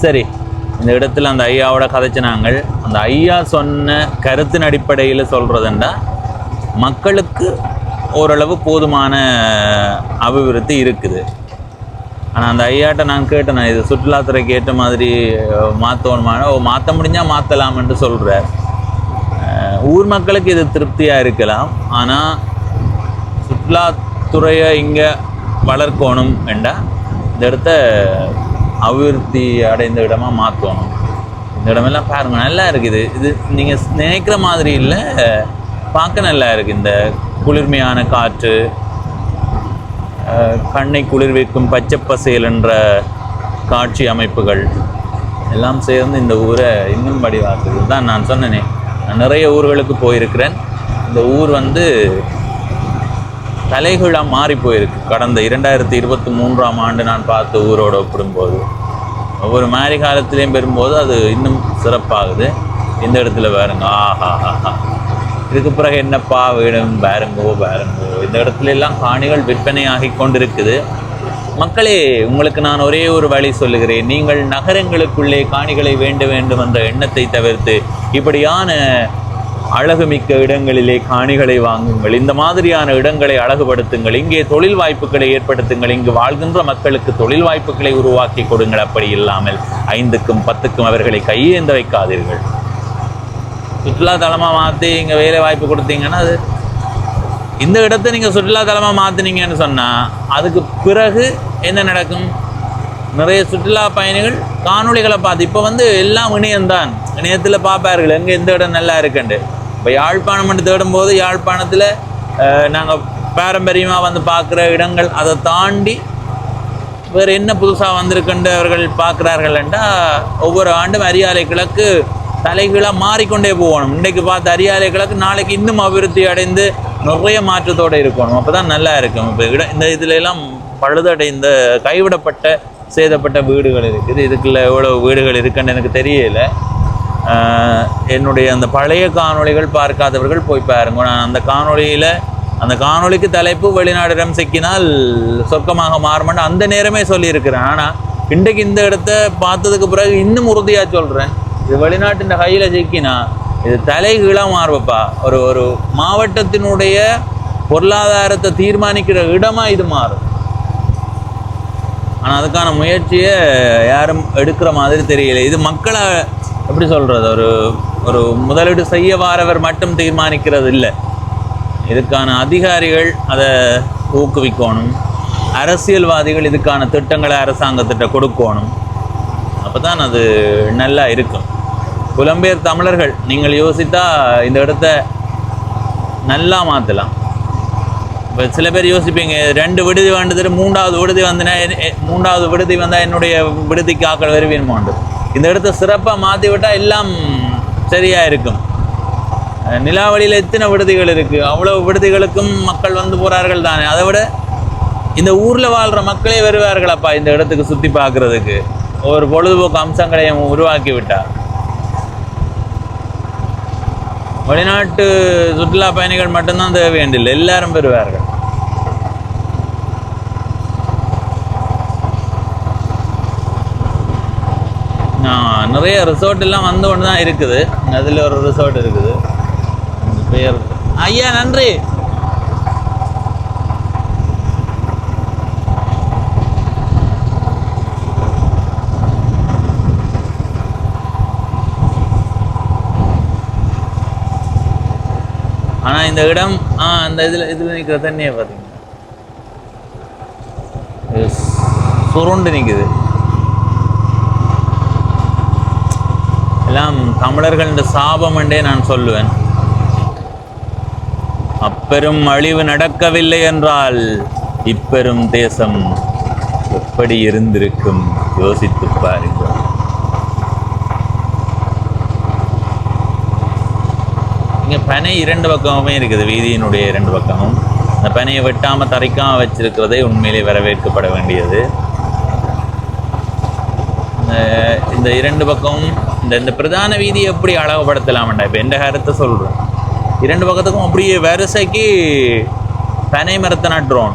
சரி, இந்த இடத்துல அந்த ஐயாவோட கதைச்சு நாங்கள் அந்த ஐயா சொன்ன கருத்தின் அடிப்படையில் சொல்கிறதுண்டா மக்களுக்கு ஓரளவு போதுமான அபிவிருத்தி இருக்குது. ஆனால் அந்த ஐயாட்ட நான் கேட்டேன், இது சுற்றுலாத்துறைக்கு ஏற்ற மாதிரி மாற்றணுமான மாற்ற முடிஞ்சால் மாற்றலாம்னு சொல்கிறார். ஊர் மக்களுக்கு இது திருப்தியாக இருக்கலாம், ஆனால் சுற்றுலாத்துறையை இங்கே வளர்க்கணும் என்றால் இந்த இடத்த அபிவிருத்தி அடைந்த இடமாக மாற்றணும். இந்த இடமெல்லாம் பாருங்கள், நல்லா இருக்குது. இது நீங்கள் நினைக்கிற மாதிரி இல்லை, பார்க்க நல்லா இருக்குது. இந்த குளிர்மையான காற்று, கண்ணை குளிர்விக்கும் பச்சை பசேல் என்ற காட்சி அமைப்புகள் எல்லாம் சேர்ந்து இந்த ஊரை இன்னும் வடிவாக்குது. தான் நான் சொன்னேனே, நான் நிறைய ஊர்களுக்கு போயிருக்கிறேன். இந்த ஊர் தலைகீழாக மாறி போயிருக்கு. கடந்த 2023ஆம் ஆண்டு நான் பார்த்த ஊரோடு ஒப்பிடும்போது ஒவ்வொரு மாரி காலத்திலையும் பெறும்போது அது இன்னும் சிறப்பாகுது. இந்த இடத்துல பாருங்க, ஆஹா, இதுக்கு பிறகு என்னப்பா வேணும், பாருங்கோ. இந்த இடத்துல எல்லாம் காணிகள் விற்பனையாகி கொண்டிருக்குது. மக்களே, உங்களுக்கு நான் ஒரே ஒரு வழி சொல்லுகிறேன். நீங்கள் நகரங்களுக்குள்ளே காணிகளை வேண்டும் என்ற எண்ணத்தை தவிர்த்து இப்படியான அழகுமிக்க இடங்களிலே காணிகளை வாங்குங்கள். இந்த மாதிரியான இடங்களை அழகுபடுத்துங்கள். இங்கே தொழில் வாய்ப்புகளை ஏற்படுத்துங்கள். இங்கு வாழ்கின்ற மக்களுக்கு தொழில் வாய்ப்புகளை உருவாக்கி கொடுங்கள். அப்படி இல்லாமல் 5க்கும் 10க்கும் அவர்களை கையேந்த வைக்காதீர்கள். சுற்றுலாத்தலமாக மாற்றி இங்கே வேலை வாய்ப்பு கொடுத்தீங்கன்னா அது இந்த இடத்த நீங்கள் சுற்றுலாத்தலமாக மாற்றினீங்கன்னு சொன்னால் அதுக்கு பிறகு என்ன நடக்கும்? நிறைய சுற்றுலா பயணிகள் காணொளிகளை பார்த்து இப்போ எல்லாம் இணையம்தான், இணையத்தில் பார்ப்பார்கள் எங்கே எந்த இடம் நல்லா இருக்குண்டு. இப்போ யாழ்ப்பாணம் மட்டும் தேடும்போது யாழ்ப்பாணத்தில் நாங்கள் பாரம்பரியமாக பார்க்குற இடங்கள், அதை தாண்டி வேறு என்ன புதுசாக வந்திருக்குண்டு அவர்கள் பார்க்குறார்கள்ண்டா ஒவ்வொரு ஆண்டும் அரியாலை கிழக்கு தலைகீழாக மாறிக்கொண்டே போகணும். இன்றைக்கு பார்த்த அரியாலை கிழக்கு நாளைக்கு இன்னும் அபிவிருத்தி அடைந்து நிறைய மாற்றத்தோடு இருக்கணும். அப்போ தான் நல்லா இருக்கும். இப்போ இந்த இதில் எல்லாம் பழுதடைந்த கைவிடப்பட்ட சேதப்பட்ட வீடுகள் இருக்குது. இதுக்குள்ள எவ்வளோ வீடுகள் இருக்குன்னு எனக்கு தெரியல. என்னுடைய அந்த பழைய காணொளிகள் பார்க்காதவர்கள் போய் பாருங்க. நான் அந்த காணொளிக்கு தலைப்பு வெளிநாடிடம் சிக்கினால் சொர்க்கமாக மாறுமென்னு அந்த நேரமே சொல்லியிருக்கிறேன். ஆனால் இன்றைக்கு இந்த இடத்த பார்த்ததுக்கு பிறகு இன்னும் உறுதியாக சொல்கிறேன், இது வெளிநாட்டின் கையில் சிக்கினா இது தலைகீழாக மாறுவப்பா. ஒரு மாவட்டத்தினுடைய பொருளாதாரத்தை தீர்மானிக்கிற இடமாக இது மாறும். ஆனால் அதுக்கான முயற்சியை யாரும் எடுக்கிற மாதிரி தெரியல. இது மக்களை எப்படி சொல்கிறது, ஒரு முதலீடு செய்ய வாரவர் மட்டும் தீர்மானிக்கிறது இல்லை. இதுக்கான அதிகாரிகள் அதை ஊக்குவிக்கணும். அரசியல்வாதிகள் இதுக்கான திட்டங்களை அரசாங்கத்திட்ட கொடுக்கணும். அப்போ தான் அது நல்லா இருக்கும். புலம்பெயர் தமிழர்கள் நீங்கள் யோசித்தா இந்த இடத்த நல்லா மாற்றலாம். இப்போ சில பேர் யோசிப்பீங்க, 2 விடுதி வேண்டுது, 3வது விடுதி வந்தால் என்னுடைய விடுதிக்கு ஆக்கள் வருவீன்மோண்டு. இந்த இடத்த சிறப்பாக மாற்றி விட்டால் எல்லாம் சரியாக இருக்கும். நிலாவளியில் எத்தனை விடுதிகள் இருக்குது, அவ்வளோ விடுதிகளுக்கும் மக்கள் போகிறார்கள் தானே. அதை விட இந்த ஊரில் வாழ்கிற மக்களே வருவார்களப்பா இந்த இடத்துக்கு சுற்றி பார்க்குறதுக்கு. ஒரு பொழுதுபோக்கு அம்சங்களையும் உருவாக்கி விட்டார். வெளிநாட்டு சுற்றுலா பயணிகள் மட்டும்தான் தேவையில்லை, எல்லாரும் பெறுவார்கள். நிறைய ரிசோர்ட் எல்லாம் வந்து கொண்டு தான் இருக்குது. அதில் ஒரு ரிசோர்ட் இருக்குது, பெயர் ஐயா நன்றி. ஆனால் இந்த இடம் அந்த இதில் நிற்கிற தண்ணியை பார்த்தீங்கன்னா சுருண்டு நிற்குது. எல்லாம் தமிழர்கள் சாபம் என்றே நான் சொல்லுவேன். அப்பெரும் அழிவு நடக்கவில்லை என்றால் இப்பெரும் தேசம் எப்படி இருந்திருக்கும் யோசித்து பாருங்கள். இங்கே பனை 2 பக்கமுமே இருக்குது, வீதியினுடைய 2 பக்கமும். அந்த பனையை வெட்டாமல் தரைக்காமல் வச்சிருக்கிறதே உண்மையிலே வரவேற்கப்பட வேண்டியது. இந்த 2 பக்கமும் இந்த பிரதான வீதியை எப்படி அழகுபடுத்தலாம்டா, இப்போ எந்த கருத்தை சொல்கிறேன். 2 பக்கத்துக்கும் அப்படியே வரிசைக்கு பனை மரத்தை நட்டுறோம்,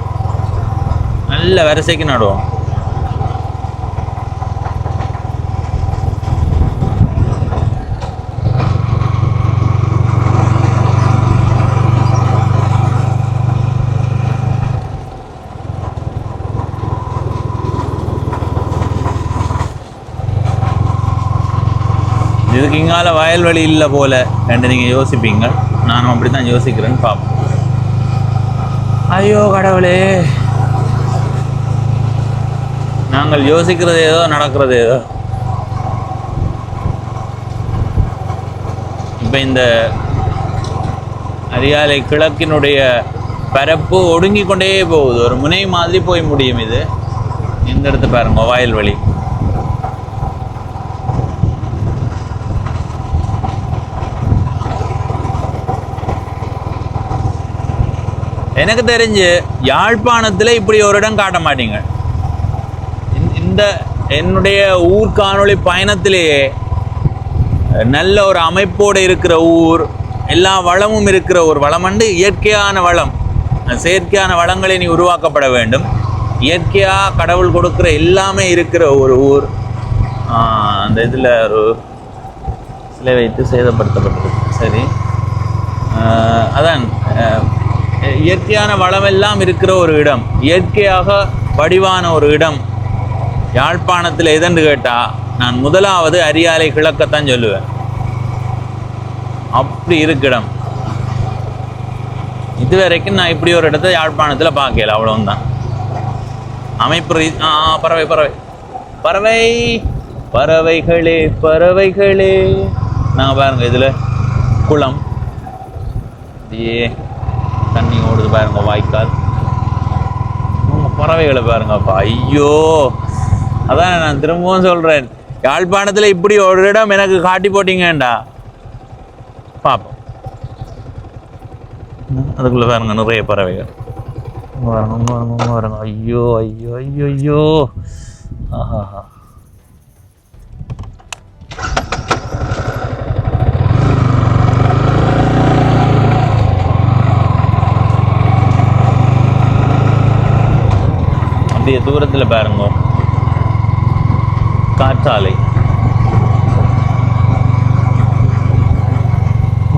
நல்ல வரிசைக்கு நடுவோம். இங்கால வயல்வெளி இல்லை போல என்று நீங்கள் யோசிப்பீங்க. நானும் அப்படி தான் யோசிக்கிறேன்னு பார்ப்போம். ஐயோ கடவுளே, நாங்கள் யோசிக்கிறது ஏதோ நடக்கிறது ஏதோ. இப்போ இந்த அரியாலை கிழக்கினுடைய பரப்பு ஒடுங்கி கொண்டே போகுது. ஒரு முனை மாதிரி போய் முடியும். இது இந்த இடத்து பாருங்க, வயல்வெளி. எனக்கு தெரிஞ்சு யாழ்ப்பாணத்தில் இப்படி ஒரு இடம் காட்ட மாட்டீங்க. இந்த என்னுடைய ஊர் காணொளி பயணத்திலேயே நல்ல ஒரு அமைப்போடு இருக்கிற ஊர், எல்லா வளமும் இருக்கிற ஒரு வளமண்டு, இயற்கையான வளம். செயற்கையான வளங்களை நீ உருவாக்கப்பட வேண்டும். இயற்கையாக கடவுள் கொடுக்குற எல்லாமே இருக்கிற ஒரு ஊர். அந்த இதில் ஒரு சிலை வைத்து சேதப்படுத்தப்பட்டது. சரி, அதான் இயற்கையான வளமெல்லாம் இருக்கிற ஒரு இடம், இயற்கையாக வடிவான ஒரு இடம் யாழ்ப்பாணத்தில் எதென்று கேட்டால் நான் முதலாவது அரியாலை கிழக்கத்தான் சொல்லுவேன். அப்படி இருக்கிடம். இதுவரைக்கும் நான் இப்படி ஒரு இடத்த யாழ்ப்பாணத்தில் பார்க்கல. அவ்வளவுதான் அமைப்பு. பறவை பறவை பறவை பறவைகளே பறவைகளே. நாங்கள் பாருங்க, இதில் குளம், தண்ணி ஓடுது பாருங்க, வாய்க்கால். பறவைகளை பாருங்கப்பா. ஐயோ, அதான் நான் திரும்பவும் சொல்கிறேன், யாழ்ப்பாணத்தில் இப்படி ஒரு இடம் எனக்கு காட்டி போட்டீங்கண்டா பார்ப்போம். அதுக்குள்ளே பாருங்க நிறைய பறவைகள். பாருங்க. ஐயோ ஐயோ ஐயோ ஐயோ. ஆஹா. அப்படியே தூரத்தில் பாருங்க காற்றாலை.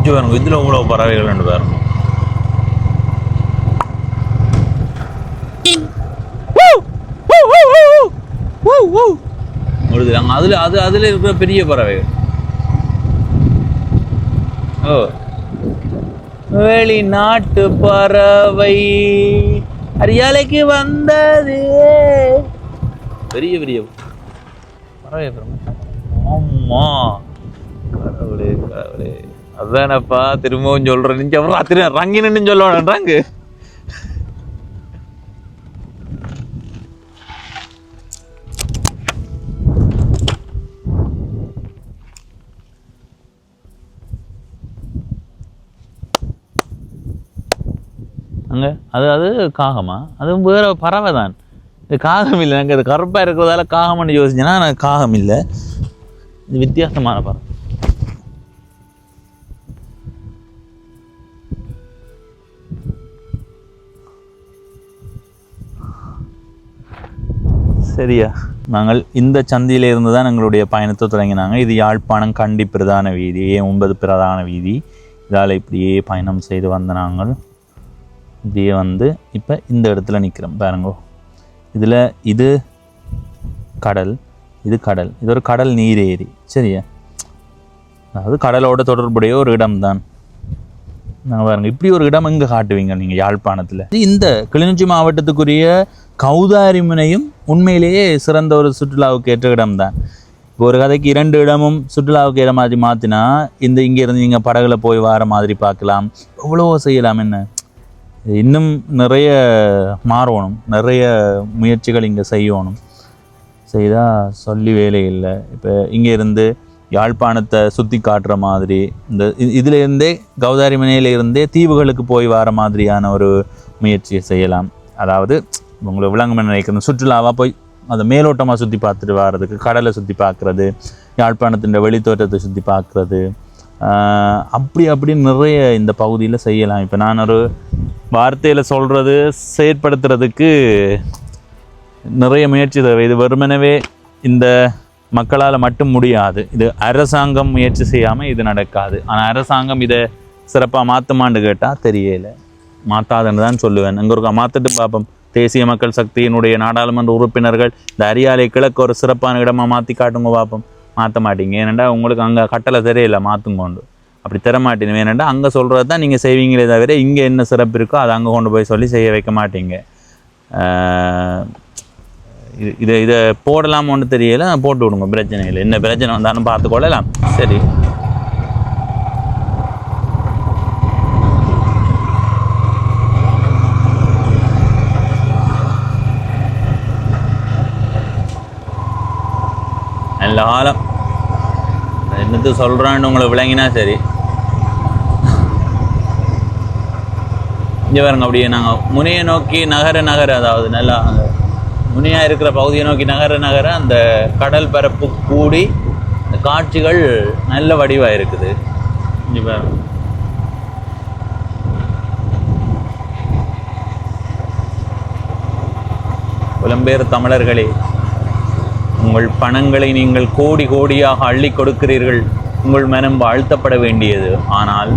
பாருங்க, இதில் இவ்வளோ பறவைகள் பாருங்க. அதுல இருக்கிற பெரிய பறவைகள். ஓ, வெளிநாட்டு பறவை அரியாலைக்கு வந்தது. பெரிய பெரிய பறவை. ஆமா, கடவுளே கடவுளே. அதானப்பா திரும்பவும் சொல்றேன். ராத்திரி ரங்கின்னு சொல்லுவாங்க. அங்கே அது காகமா? அதுவும் வேற பறவை தான். இது காகம் இல்லை. எனக்கு அது கருப்பாக இருக்கிறதால காகம்னு யோசிச்சேன்னா எனக்கு காகம் இல்லை. இது வித்தியாசமான பறவை. சரியா, நாங்கள் இந்த சந்தியில இருந்து தான் எங்களுடைய பயணத்தை தொடங்கினாங்க. இது யாழ்ப்பாணம் கண்டி பிரதான வீதி, 9 பிரதான வீதி. இதால் இப்படியே பயணம் செய்து வந்த நாங்கள் இப்படியே வந்து இப்போ இந்த இடத்துல நிற்கிறோம் பாருங்கோ. இதில் இது கடல், இது கடல், இது ஒரு கடல் நீரேரி. சரியா, அதாவது கடலோட தொடர்புடைய ஒரு இடம்தான். நாங்கள் பாருங்க, இப்படி ஒரு இடம் எங்கே காட்டுவீங்க நீங்கள் யாழ்ப்பாணத்தில்? இந்த கிளிநொச்சி மாவட்டத்துக்குரிய கௌதாரி முனையும் உண்மையிலேயே சிறந்த ஒரு சுற்றுலாவுக்கு ஏற்ற இடம்தான். இப்போ ஒரு கதைக்கு 2 இடமும் சுற்றுலாவுக்கு ஏற மாதிரி மாற்றினா இங்கேருந்து நீங்கள் படகுல போய் வர மாதிரி பார்க்கலாம். எவ்வளவோ செய்யலாம். என்ன இன்னும் நிறைய மாறணும், நிறைய முயற்சிகள் இங்கே செய்யணும். செய்தால் சொல்லி வேலை இல்லை. இப்போ இங்கேருந்து யாழ்ப்பாணத்தை சுற்றி காட்டுற மாதிரி இந்த இதிலேருந்தே கௌதாரி மனையிலேருந்தே தீவுகளுக்கு போய் வர மாதிரியான ஒரு முயற்சியை செய்யலாம். அதாவது உங்களை விளங்குமே நினைக்கணும், சுற்றுலாவாக போய் அதை மேலோட்டமாக சுற்றி பார்த்துட்டு வர்றதுக்கு, கடலை சுற்றி பார்க்குறது, யாழ்ப்பாணத்தின் வெளித்தோட்டத்தை சுற்றி பார்க்குறது, அப்படி நிறைய இந்த பகுதியில் செய்யலாம். இப்போ நான் ஒரு வார்த்தையில் சொல்கிறது செயற்படுத்துறதுக்கு நிறைய முயற்சி தேவை. இது வெறுமனவே இந்த மக்களால் மட்டும் முடியாது. இது அரசாங்கம் முயற்சி செய்யாமல் இது நடக்காது. ஆனால் அரசாங்கம் இதை சிறப்பாக மாற்றுமான்னு கேட்டால் தெரியலை. மாற்றாதுன்னு தான் சொல்லுவேன். அங்கே ஒரு மாற்றிட்டு பார்ப்போம். தேசிய மக்கள் சக்தியினுடைய நாடாளுமன்ற உறுப்பினர்கள் இந்த அரியாலை கிழக்கு ஒரு சிறப்பான இடமாக மாற்றி காட்டுங்க பார்ப்போம். மாற்ற மாட்டீங்க. ஏனெண்டா உங்களுக்கு அங்கே கட்டளை தெரியல மாற்றுங்கொண்டு, அப்படி தர மாட்டீங்க. ஏனெண்டா அங்கே சொல்கிறது தான் நீங்கள் செய்வீங்களே தவிர இங்கே என்ன சிறப்பு இருக்கோ அதை அங்கே கொண்டு போய் சொல்லி செய்ய வைக்க மாட்டீங்க. இதை போடலாமா ஒன்று தெரியல, போட்டு விடுங்க, பிரச்சனை இல்லை. என்ன பிரச்சனை வந்தாலும் பார்த்துக்கொள்ளலாம். சரி, நல்ல காலம் என்னது சொல்கிறான்னு உங்களை விளங்கினா சரி. இங்கே பாருங்க, அப்படியே நாங்கள் முனையை நோக்கி நகர அதாவது நல்லா அந்த முனையாக இருக்கிற பகுதியை நோக்கி நகர அந்த கடல் பரப்பு கூடி இந்த காட்சிகள் நல்ல வடிவாக இருக்குது. இங்கே பாருங்க, புலம்பெயர் தமிழர்களே, உங்கள் பணங்களை நீங்கள் கோடி கோடியாக அள்ளி கொடுக்கிறீர்கள். உங்கள் மனம் வாழ்த்தப்பட வேண்டியது. ஆனால்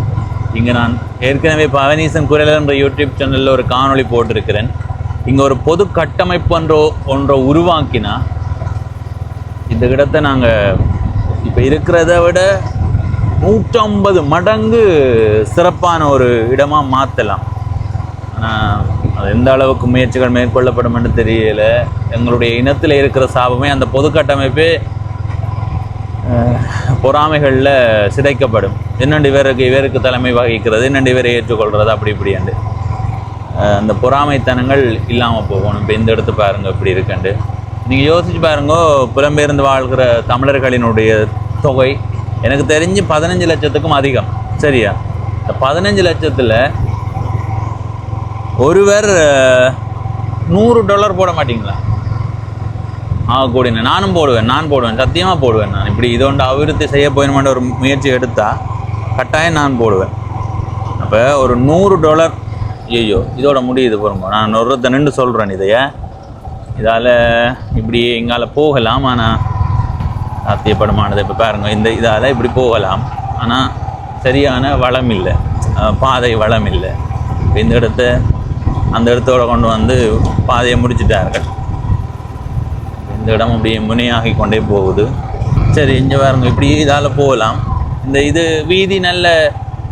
இங்கே நான் ஏற்கனவே பவனீசன் குரல் என்ற யூடியூப் சேனலில் ஒரு காணொளி போட்டிருக்கிறேன். இங்கே ஒரு பொது கட்டமைப்பு ஒன்றை உருவாக்கினா இந்த இடத்தை நாங்கள் இப்போ இருக்கிறத விட 150 மடங்கு சிறப்பான ஒரு இடமாக மாற்றலாம். ஆனால் அது எந்த அளவுக்கு முயற்சிகள் மேற்கொள்ளப்படும் என்று தெரியல. எங்களுடைய இனத்தில் இருக்கிற சாபமே அந்த பொது கட்டமைப்பே பொறாமைகளில் சிதைக்கப்படும். என்னண்டு இவருக்கு தலைமை வகிக்கிறது, என்னண்டு இவரை ஏற்றுக்கொள்கிறது, அப்படி இப்படியாண்டு அந்த பொறாமைத்தனங்கள் இல்லாமல் போகணும். இப்போ இந்த இடத்து பாருங்கள் இப்படி இருக்குண்டு. நீங்கள் யோசிச்சு பாருங்கோ, புலம்பெயர்ந்து வாழ்கிற தமிழர்களினுடைய தொகை எனக்கு தெரிஞ்சு 15 லட்சத்துக்கும் அதிகம். சரியா? இந்த 15 லட்சத்தில் ஒருவர் $100 போட மாட்டிங்களா? கூடின நான் போடுவேன், சத்தியமாக போடுவேன். நான் இப்படி இதோண்டு அபிவிருத்தி செய்ய போயணுமென்ற ஒரு முயற்சி எடுத்தால் கட்டாயம் நான் போடுவேன். அப்போ ஒரு $100, ஐயோ இதோட முடியுது போகிறோம். நான் ஒருத்த நின்று சொல்கிறேன் இதால் இப்படி எங்கால் போகலாம், ஆனால் சாத்தியப்படமானது. இப்போ பாருங்கள், இதால் இப்படி போகலாம், ஆனால் சரியான வளம் இல்லை, பாதை வளம் இல்லை. இந்த இடத்த அந்த இடத்தோட கொண்டு வந்து பாதையை முடிச்சிட்டார்கள். இந்த இடம் அப்படியே முனையாகி கொண்டே போகுது. சரி, இங்கே பாருங்க, இப்படி இதால் போகலாம். இது வீதி நல்ல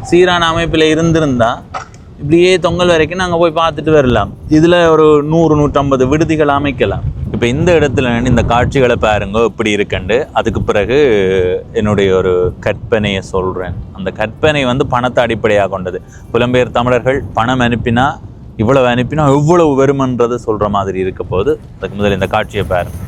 சீரான அமைப்பில் இருந்திருந்தால் இப்படியே தொங்கல் வரைக்கும் நாங்கள் போய் பார்த்துட்டு வரலாம். இதில் ஒரு 100-150 விடுதிகள் அமைக்கலாம். இப்போ இந்த இடத்துல இந்த காட்சிகளை பாருங்க இப்படி இருக்கண்டு. அதுக்கு பிறகு என்னுடைய ஒரு கற்பனையை சொல்கிறேன். அந்த கற்பனை பணத்தை அடிப்படையாக கொண்டது. புலம்பெயர் தமிழர்கள் பணம் அனுப்பினா இவ்வளவு அனுப்பினா எவ்வளவு வருமன்றது சொல்கிற மாதிரி இருக்க போது. அதுக்கு முதல்ல இந்த காட்சியை பாருங்க.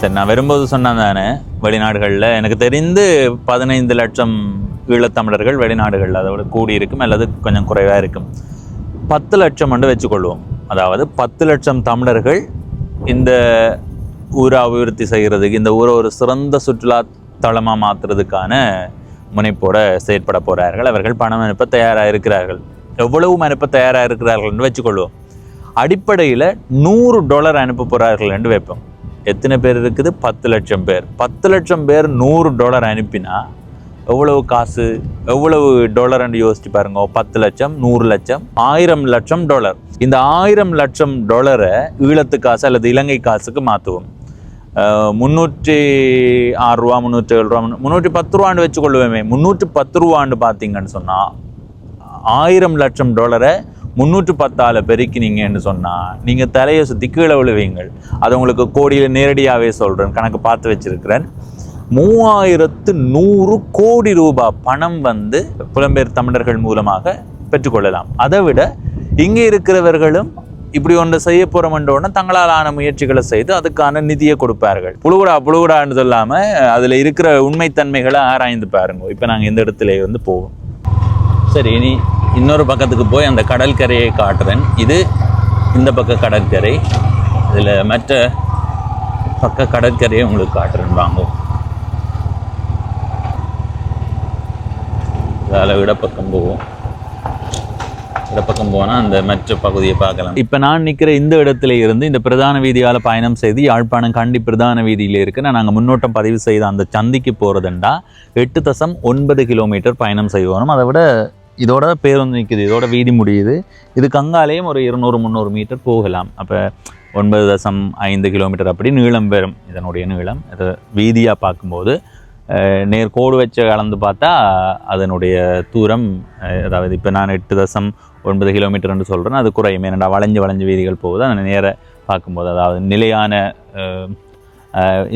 சரி, நான் வரும்போது சொன்னேன் தானே, வெளிநாடுகளில் எனக்கு தெரிந்து 15 லட்சம் ஈழத்தமிழர்கள் வெளிநாடுகளில் அதோட கூடி இருக்கும், அல்லது கொஞ்சம் குறைவாக இருக்கும். 10 லட்சம் வச்சுக்கொள்வோம். அதாவது 10 லட்சம் தமிழர்கள் இந்த ஊரை அபிவிருத்தி செய்கிறதுக்கு, இந்த ஊரை ஒரு சிறந்த சுற்றுலா தளமாக மாற்றுறதுக்கான முனைப்போட செயற்பட போகிறார்கள். அவர்கள் பணம் அனுப்ப தயாராக இருக்கிறார்கள். எவ்வளவு அனுப்ப தயாராக இருக்கிறார்கள் என்று வச்சுக்கொள்வோம். அடிப்படையில் $100 அனுப்ப போகிறார்கள் என்று வைப்போம். எத்தனை பேர் இருக்குது? 10 லட்சம் பேர். 10 லட்சம் பேர் $100 அனுப்பினா எவ்வளவு காசு, எவ்வளவு டாலர்ன்னு யோசிச்சு பாருங்க. 10 லட்சம், 100 லட்சம், 1000 லட்சம் டாலர். இந்த 1000 லட்சம் டாலரை ஈழத்து காசு அல்லது இலங்கை காசுக்கு மாற்றுவோம். 306 ரூபா, 307 ரூபா, 310 ரூபான்னு வச்சுக்கொள்ளுவேமே. 310 ரூபான்னு பார்த்தீங்கன்னு சொன்னால் 1000 லட்சம் டாலரை 310ஆல் பெருக்கினீங்கன்னு சொன்னால் நீங்கள் தலையை சுற்றி கீழே விழுவீங்கள். அது உங்களுக்கு கோடியில் நேரடியாகவே சொல்கிறேன், கணக்கு பார்த்து வச்சிருக்கிறேன். 3100 கோடி ரூபாய் பணம் புலம்பெயர் தமிழர்கள் மூலமாக பெற்றுக்கொள்ளலாம். அதை விட இங்கே இருக்கிறவர்களும் இப்படி ஒன்று செய்ய போகிறோம்ன்றோன்னா தங்களால் ஆன முயற்சிகளை செய்து அதுக்கான நிதியை கொடுப்பார்கள். புழுகுடான்னு சொல்லாமல் அதில் இருக்கிற உண்மைத்தன்மைகளை ஆராய்ந்து பாருங்க. இப்போ நாங்கள் இந்த இடத்துல போவோம். சரி, இனி இன்னொரு பக்கத்துக்கு போய் அந்த கடற்கரையை காட்டுறேன். இது இந்த பக்க கடற்கரை, இதில் மற்ற பக்க கடற்கரையை உங்களுக்கு காட்டுறேன். வாங்க, இதால் இடப்பக்கம் போவோம். இந்த பக்கம் போனால் அந்த மற்ற பகுதியை பார்க்கலாம். இப்போ நான் நிற்கிற இந்த இடத்துல இருந்து இந்த பிரதான வீதியால் பயணம் செய்து யாழ்ப்பாணம் கண்டி பிரதான வீதியில் இருக்கிற நாங்கள் முன்னோட்டம் பதிவு செய்த அந்த சந்திக்கு போகிறதுண்டா 8.9 கிலோமீட்டர் பயணம் செய்வோம். அதை விட இதோட பேருந்து நிற்குது, இதோட வீதி முடியுது. இதுக்கு அங்காலேயும் ஒரு 200-300 மீட்டர் போகலாம். அப்போ 9.5 கிலோமீட்டர் அப்படி நீளம் வரும் இதனுடைய நீளம். இது வீதியாக பார்க்கும்போது நேர்கோடு வச்சு கலந்து பார்த்தா அதனுடைய தூரம், அதாவது இப்போ நான் 8.9 கிலோமீட்டர்னு சொல்கிறேன், அது குறையும். ஏன்னா வளைஞ்சு வீதிகள் போகுது. அந்த நேர பார்க்கும்போது அதாவது நிலையான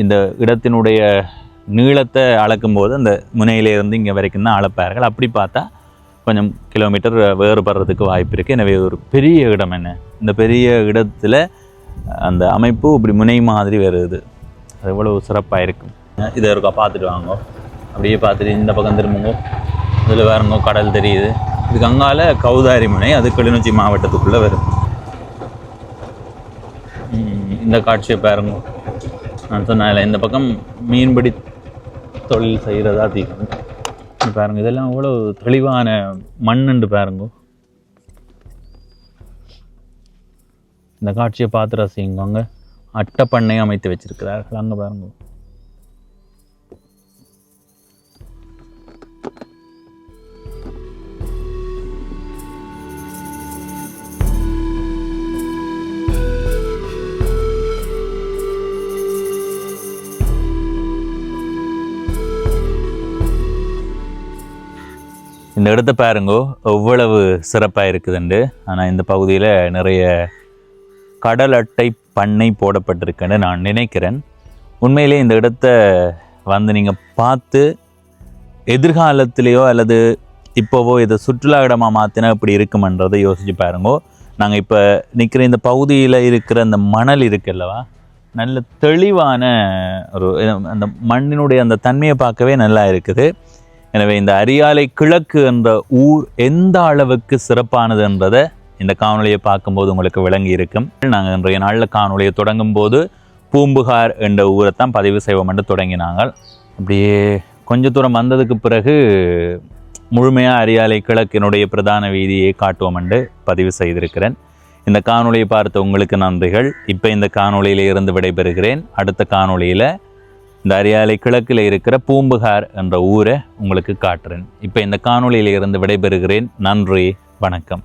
இந்த இடத்தினுடைய நீளத்தை அளக்கும்போது அந்த முனையிலேருந்து இங்கே வரைக்கும் தான் அளப்பார்கள். அப்படி பார்த்தா கொஞ்சம் கிலோமீட்டர் வேறுபடுறதுக்கு வாய்ப்பு இருக்குது. எனவே ஒரு பெரிய இடம் என்ன, இந்த பெரிய இடத்துல அந்த அமைப்பு இப்படி முனை மாதிரி வருது. அது எவ்வளோ சிறப்பாக இருக்கும். இதை இருக்கா பார்த்துட்டு வாங்க. அப்படியே பார்த்துட்டு இந்த பக்கம் திரும்புங்க. இதில் வேறுங்கோ கடல் தெரியுது. இதுக்கு அங்கால கௌதாரி முனை, அது கிளிநொச்சி மாவட்டத்துக்குள்ளே வரும். இந்த காட்சியை பாருங்க. நான் சொன்னால இந்த பக்கம் மீன்பிடி தொழில் செய்கிறதா தீர்க்கும் பாருங்க. இதெல்லாம் அவ்வளோ தெளிவான மண்ணுண்டு பாருங்க. இந்த காட்சியை பார்த்து ரசிங்க. அங்கே அட்டைப்பண்ணை அமைத்து வச்சிருக்கிறார்கள். அங்கே பாருங்க. இந்த இடத்த பாருங்கோ எவ்வளவு சிறப்பாக இருக்குதுண்டு. ஆனால் இந்த பகுதியில் நிறைய கடல் அட்டை பண்ணை போடப்பட்டிருக்குன்னு நான் நினைக்கிறேன். உண்மையிலே இந்த இடத்த வந்து நீங்கள் பார்த்து எதிர்காலத்திலேயோ அல்லது இப்போவோ இதை சுற்றுலா இடமாக மாற்றினா இப்படி இருக்குமென்றதை யோசிச்சு பாருங்கோ. நாங்கள் இப்போ நிற்கிற இந்த பகுதியில் இருக்கிற அந்த மணல் இருக்குல்லவா, நல்ல தெளிவான ஒரு அந்த மண்ணினுடைய அந்த தன்மையை பார்க்கவே நல்லா இருக்குது. எனவே இந்த அரியாலை கிழக்கு என்ற ஊர் எந்த அளவுக்கு சிறப்பானது என்றதை இந்த காணொலியை பார்க்கும்போது உங்களுக்கு விளங்கி இருக்கும். நாங்கள் இன்றைய நாளில் காணொலியை தொடங்கும் போது பூம்புகார் என்ற ஊரை தான் பதிவு செய்வோம் என்று தொடங்கினாங்க. அப்படியே கொஞ்ச தூரம் வந்ததுக்கு பிறகு முழுமையாக அரியாலை கிழக்கினுடைய பிரதான வீதியை காட்டுவோம் என்று பதிவு செய்திருக்கிறேன். இந்த காணொலியை பார்த்த உங்களுக்கு நன்றிகள். இப்போ இந்த காணொலியில் இருந்து விடைபெறுகிறேன். அடுத்த காணொலியில் இந்த அரியாலை கிழக்கில் இருக்கிற பூம்புகார் என்ற ஊரை உங்களுக்கு காட்டுறேன். இப்போ இந்த காணொலியில் இருந்து விடைபெறுகிறேன். நன்றி, வணக்கம்.